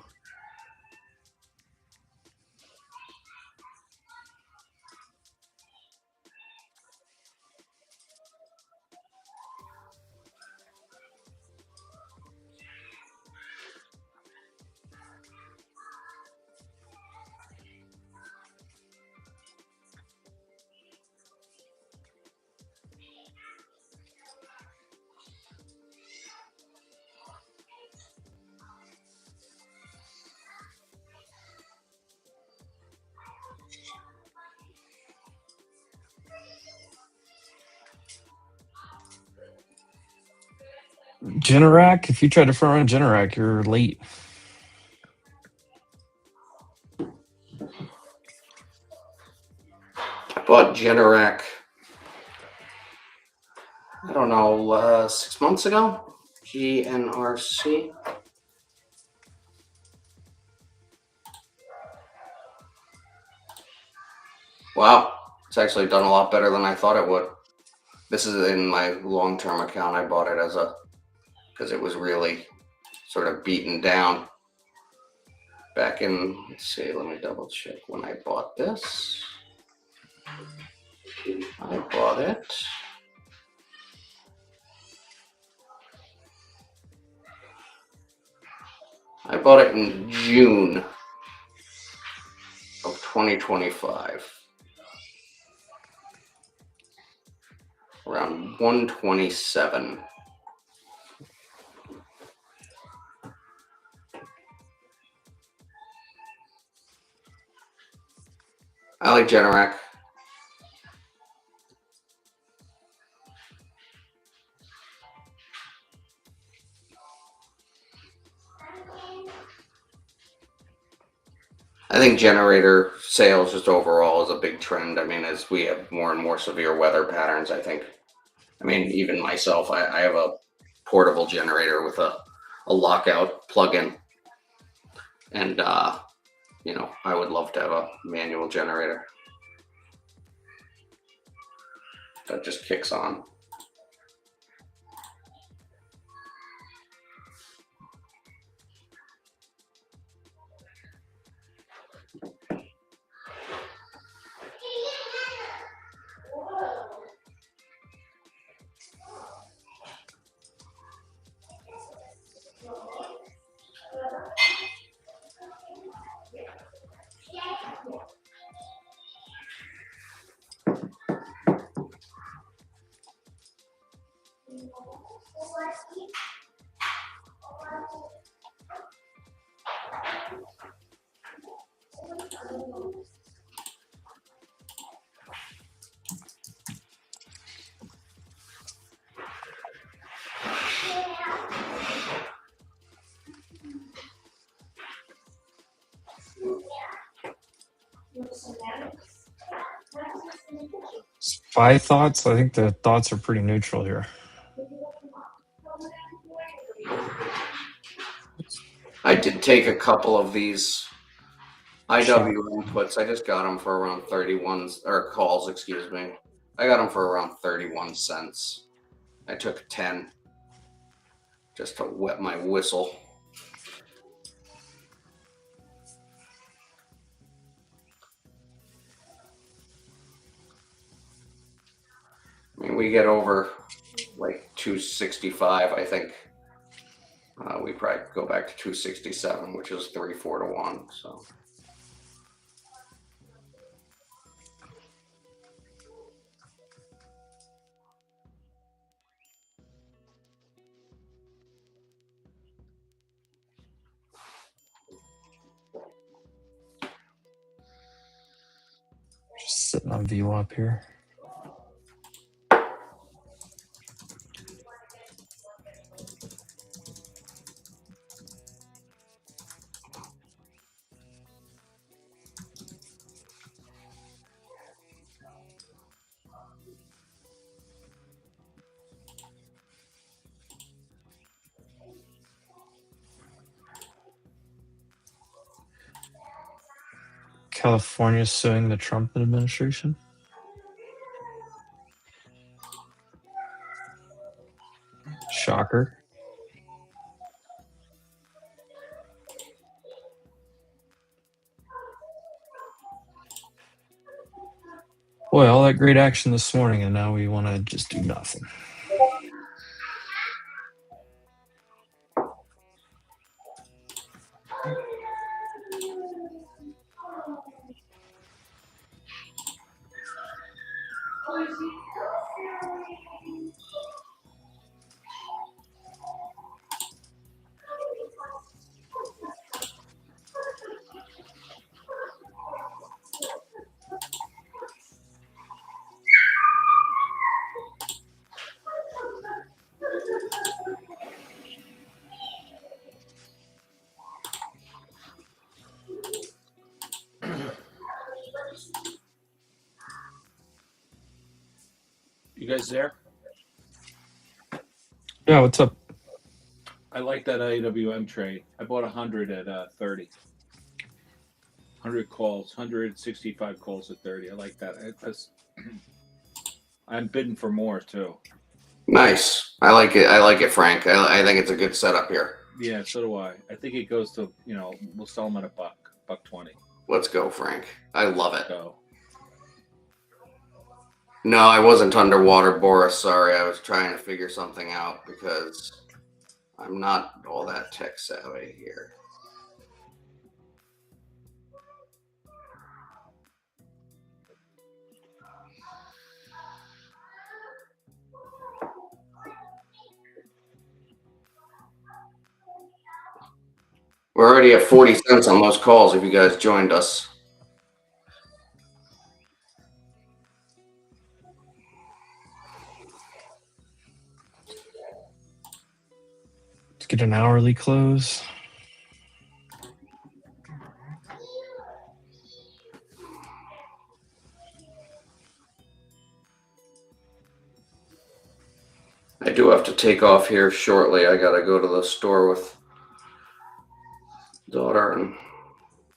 Generac, if you try to front run Generac, you're late. But Generac, I don't know, 6 months ago, GNRC. Wow, it's actually done a lot better than I thought it would. This is in my long-term account. I bought it because it was really sort of beaten down back in, let's see, let me double check when I bought this. I bought it. I bought it in June of 2025. Around 127. I like Generac. I think generator sales just overall is a big trend. I mean, as we have more and more severe weather patterns, I think, I mean, even myself, I have a portable generator with a lockout plug-in. And, you know, I would love to have a manual generator that just kicks on. Spy thoughts? I think the thoughts are pretty neutral here. I did take a couple of these IW inputs. I just got them for around 31 or calls, excuse me. I got them for around 31 cents. I took 10 just to wet my whistle. I mean, we get over like 265, I think. We probably go back to 267, which is 3-4 to 1. So Just sitting on VWAP here. California suing the Trump administration. Shocker. Boy, all that great action this morning, and now we want to just do nothing. You guys there? Yeah, what's up? I like that IWM trade. I bought 100 at 30. 100 calls, 165 calls at 30. I like that. I'm bidding for more too. nice. I like it. I like it, Frank. I think it's a good setup here. Yeah, so do I. I think it goes to, we'll sell them at $1.20. Let's go, Frank. I love it. So No, I wasn't underwater, Boris. Sorry, I was trying to figure something out because I'm not all that tech savvy here. We're already at 40 cents on those calls if you guys joined us. Let's get an hourly close. I do have to take off here shortly. I gotta go to the store with daughter and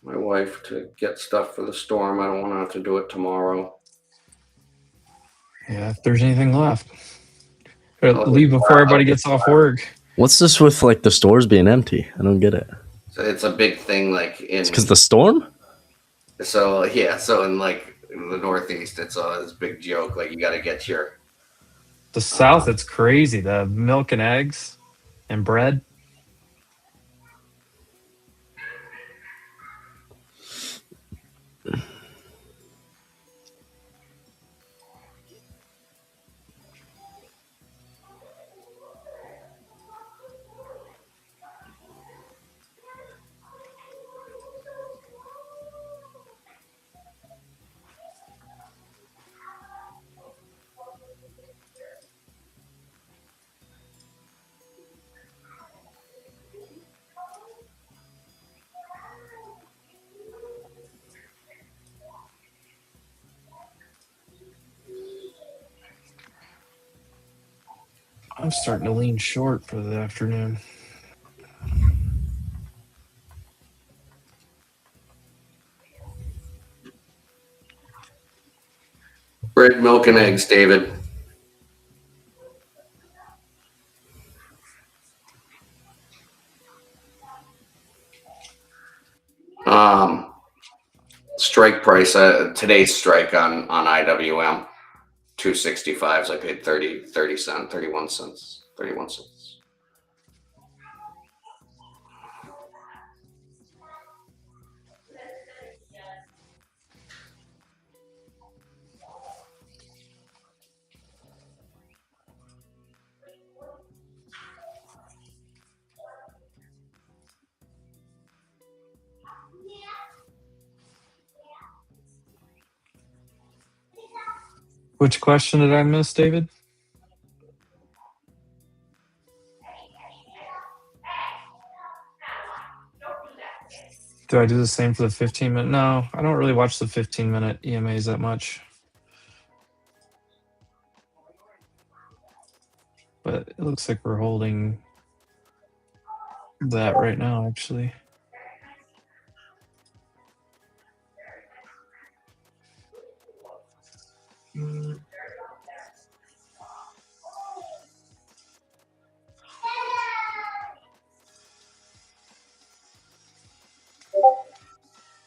my wife to get stuff for the storm. I don't want to have to do it tomorrow. Yeah, if there's anything left. Better leave before everybody gets off work. What's this with like the stores being empty? I don't get it. So it's a big thing, like in. It's because the storm. So yeah, so in like in the Northeast, it's this big joke. Like you got to get your. The South, it's crazy. The milk and eggs and bread. I'm starting to lean short for the afternoon. Bread, milk, and eggs, David. Strike price, today's strike on IWM, 265s. I paid 31 cents. Which question did I miss, David? Do I do the same for the 15-minute? No, I don't really watch the 15-minute EMAs that much. But it looks like we're holding that right now, actually.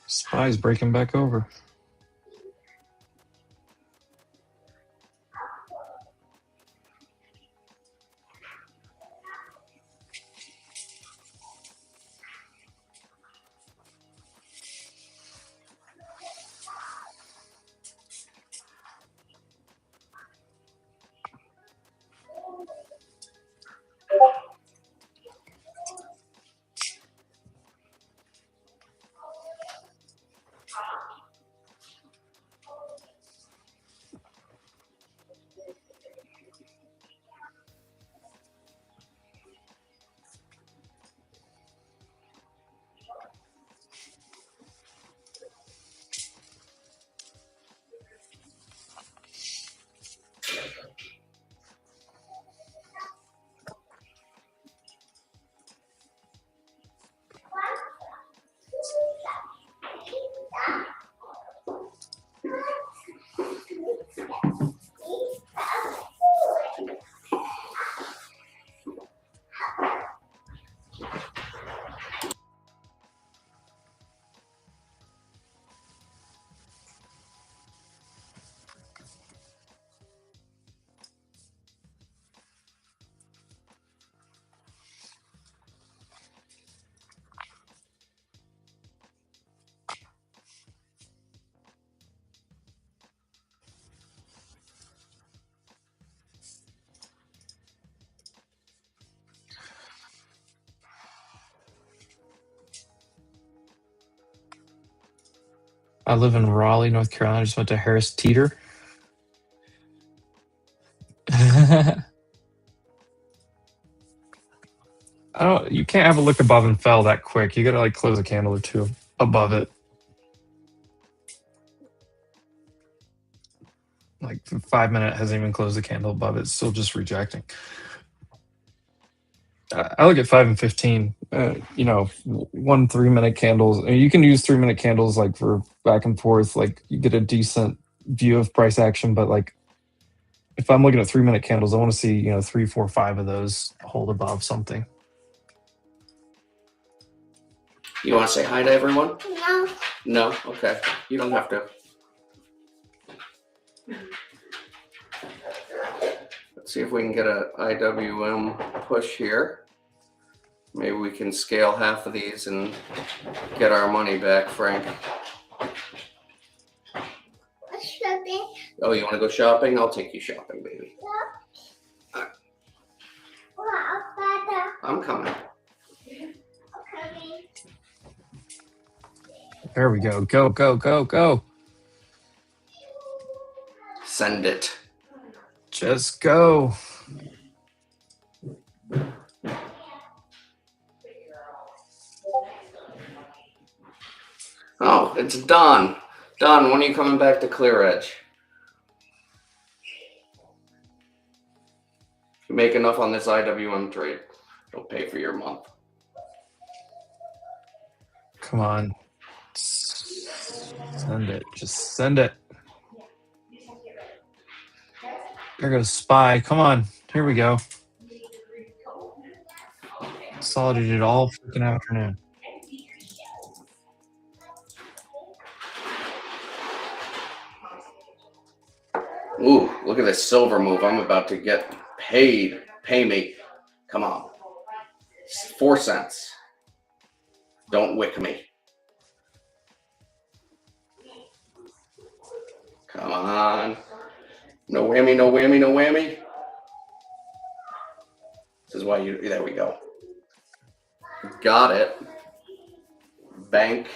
SPY's breaking back over. I live in Raleigh, North Carolina. I just went to Harris Teeter. You can't have a look above and fell that quick. You gotta like close a candle or two above it. Like 5 minute hasn't even closed the candle above it. It's still just rejecting. I look at 5 and 15. 1 3-minute candles. I mean, you can use 3-minute candles like for back and forth. Like you get a decent view of price action. But like if I'm looking at 3-minute candles, I want to see 3, 4, 5 of those hold above something. You want to say hi to everyone? No. No? Okay. You don't have to. Let's see if we can get a IWM push here. Maybe we can scale half of these and get our money back, Frank. Shopping. Oh, you want to go shopping? I'll take you shopping, baby. Wow, Father. I'm coming. Okay. There we go. Go, go, go, go. Send it. Just go. Oh, it's Don. Don, when are you coming back to Clear Edge? You make enough on this IWM trade, don't pay for your month. Come on. Send it. Just send it. There goes Spy. Come on. Here we go. Consolidated all freaking afternoon. Ooh, look at this silver move. I'm about to get paid. Pay me. Come on. 4 cents. Don't wick me. Come on. No whammy, no whammy, no whammy. This is why you, there we go. Got it. Bank.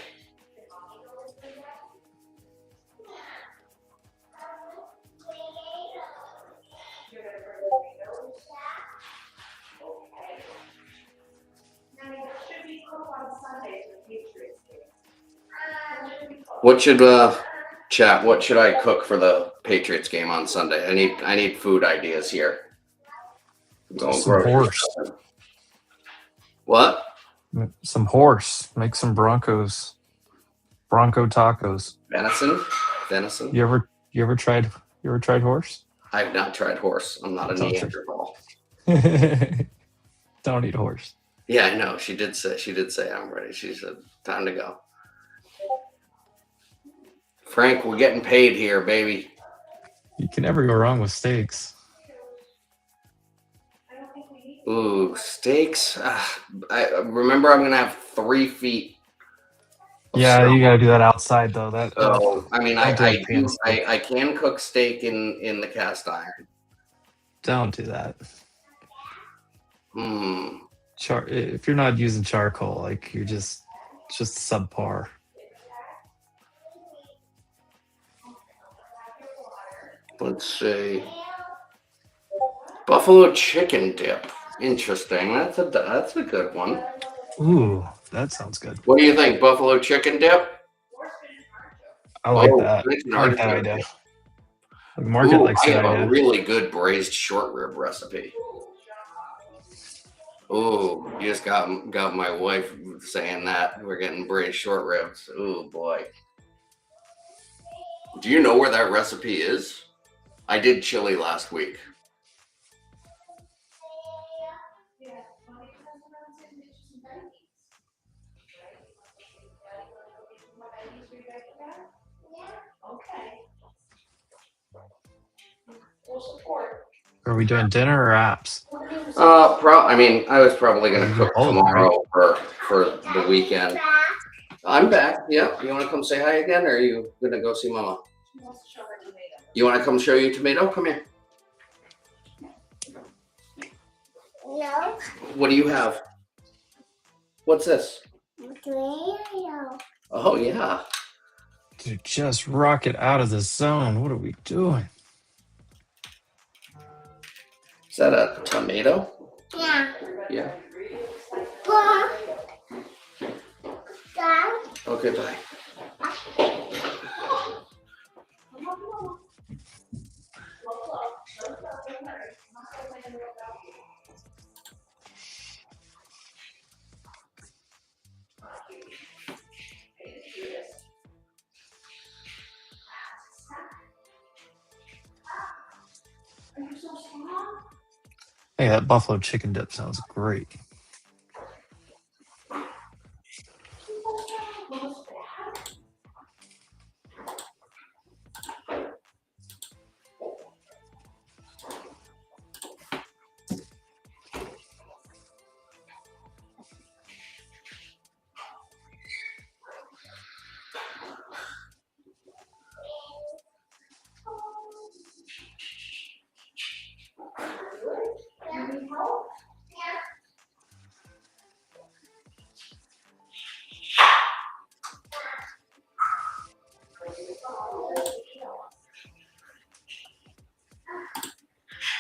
What should chat? What should I cook for the Patriots game on Sunday? I need food ideas here. Some horse. What? Some horse. Make some Bronco tacos. Venison. You ever tried horse? I've not tried horse. I'm not a Neanderthal. Don't eat horse. Yeah, I know. She did say I'm ready. She said time to go. Frank, we're getting paid here, baby. You can never go wrong with steaks. Ooh, steaks. I remember I'm gonna have 3 feet. Yeah, you gotta do that outside though. I mean, I can cook steak in the cast iron. Don't do that. Hmm. If you're not using charcoal, like you're just subpar. Let's see. Buffalo chicken dip. Interesting. That's a good one. Ooh, that sounds good. What do you think? Buffalo chicken dip? I like that. I like that idea. Like Market likes I that have idea. a really good braised short rib recipe. Ooh, you just got my wife saying that we're getting braised short ribs. Ooh, boy. Do you know where that recipe is? I did chili last week. Are we doing dinner or apps? I mean, I was probably gonna cook tomorrow for the weekend. I'm back. Yeah. You want to come say hi again, or are you gonna go see Mama? You want to come show you tomato? Come here. No. What do you have? What's this? Tomato. Oh yeah. Dude, just rocket out of the zone. What are we doing? Is that a tomato? Yeah. Yeah. Mom. Dad. Okay, bye. Hey, that buffalo chicken dip sounds great.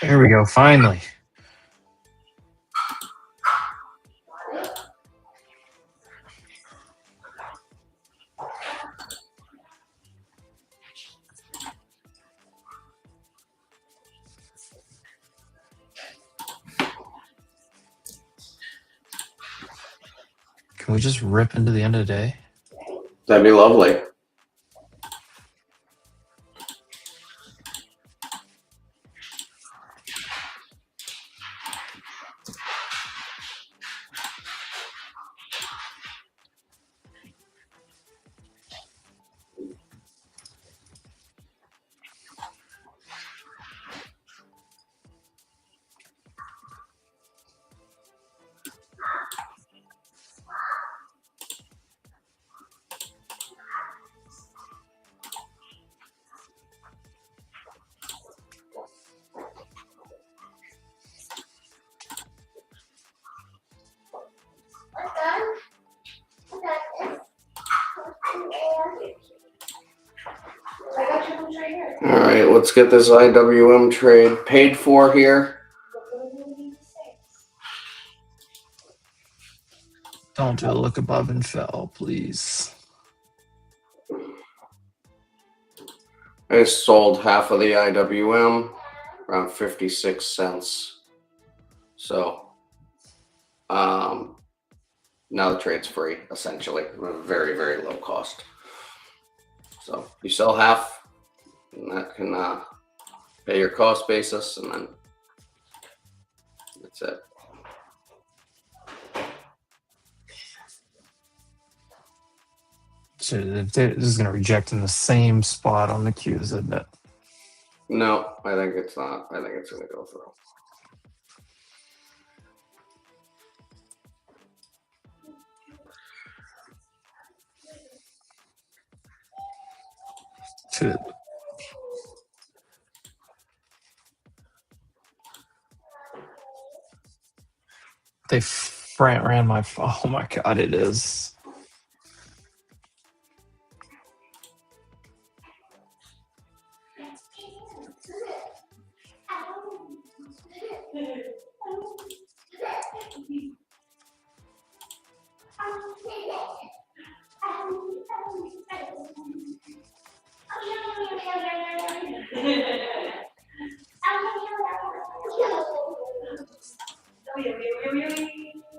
There we go, finally. Can we just rip into the end of the day? That'd be lovely. All right, let's get this IWM trade paid for here. Don't do a look above and fell, please. I sold half of the IWM, around 56 cents. So, now the trade's free, essentially, very, very low cost. So you sell half, and that can pay your cost basis, and then that's it. So this is going to reject in the same spot on the queues, isn't it? No, I think it's not. I think it's going to go through. They ran my. Oh my god! It is.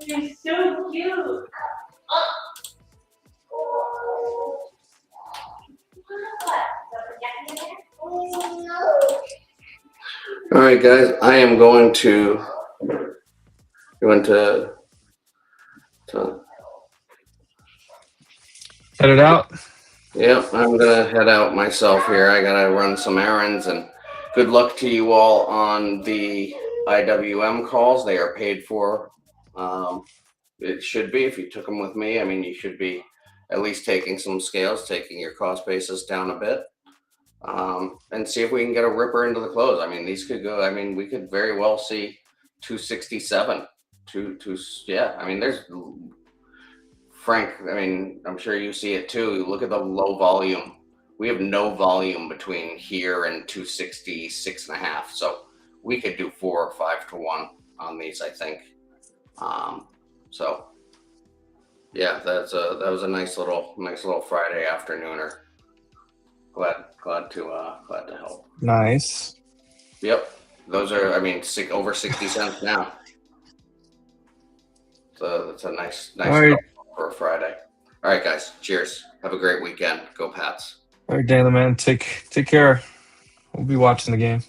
You're so cute. All right, guys, I am going to go into Head it out. Yep, I'm gonna head out myself here. I gotta run some errands, and good luck to you all on the IWM calls. They are paid for. It should be, if you took them with me. I mean, you should be at least taking some scales, taking your cost basis down a bit, and see if we can get a ripper into the close. I mean, these could go. I mean, we could very well see 267. Yeah. I mean, there's. Frank, I mean, I'm sure you see it too. You look at the low volume. We have no volume between here and 266.5. So we could do 4 or 5 to 1 on these, I think. So yeah, that was a nice little Friday afternooner. Glad to help. Nice. Yep, those are, I mean, over 60 cents now. So that's a nice All right. for a Friday. All right, guys. Cheers. Have a great weekend. Go Pats. All right, Dana, man. Take care. We'll be watching the game.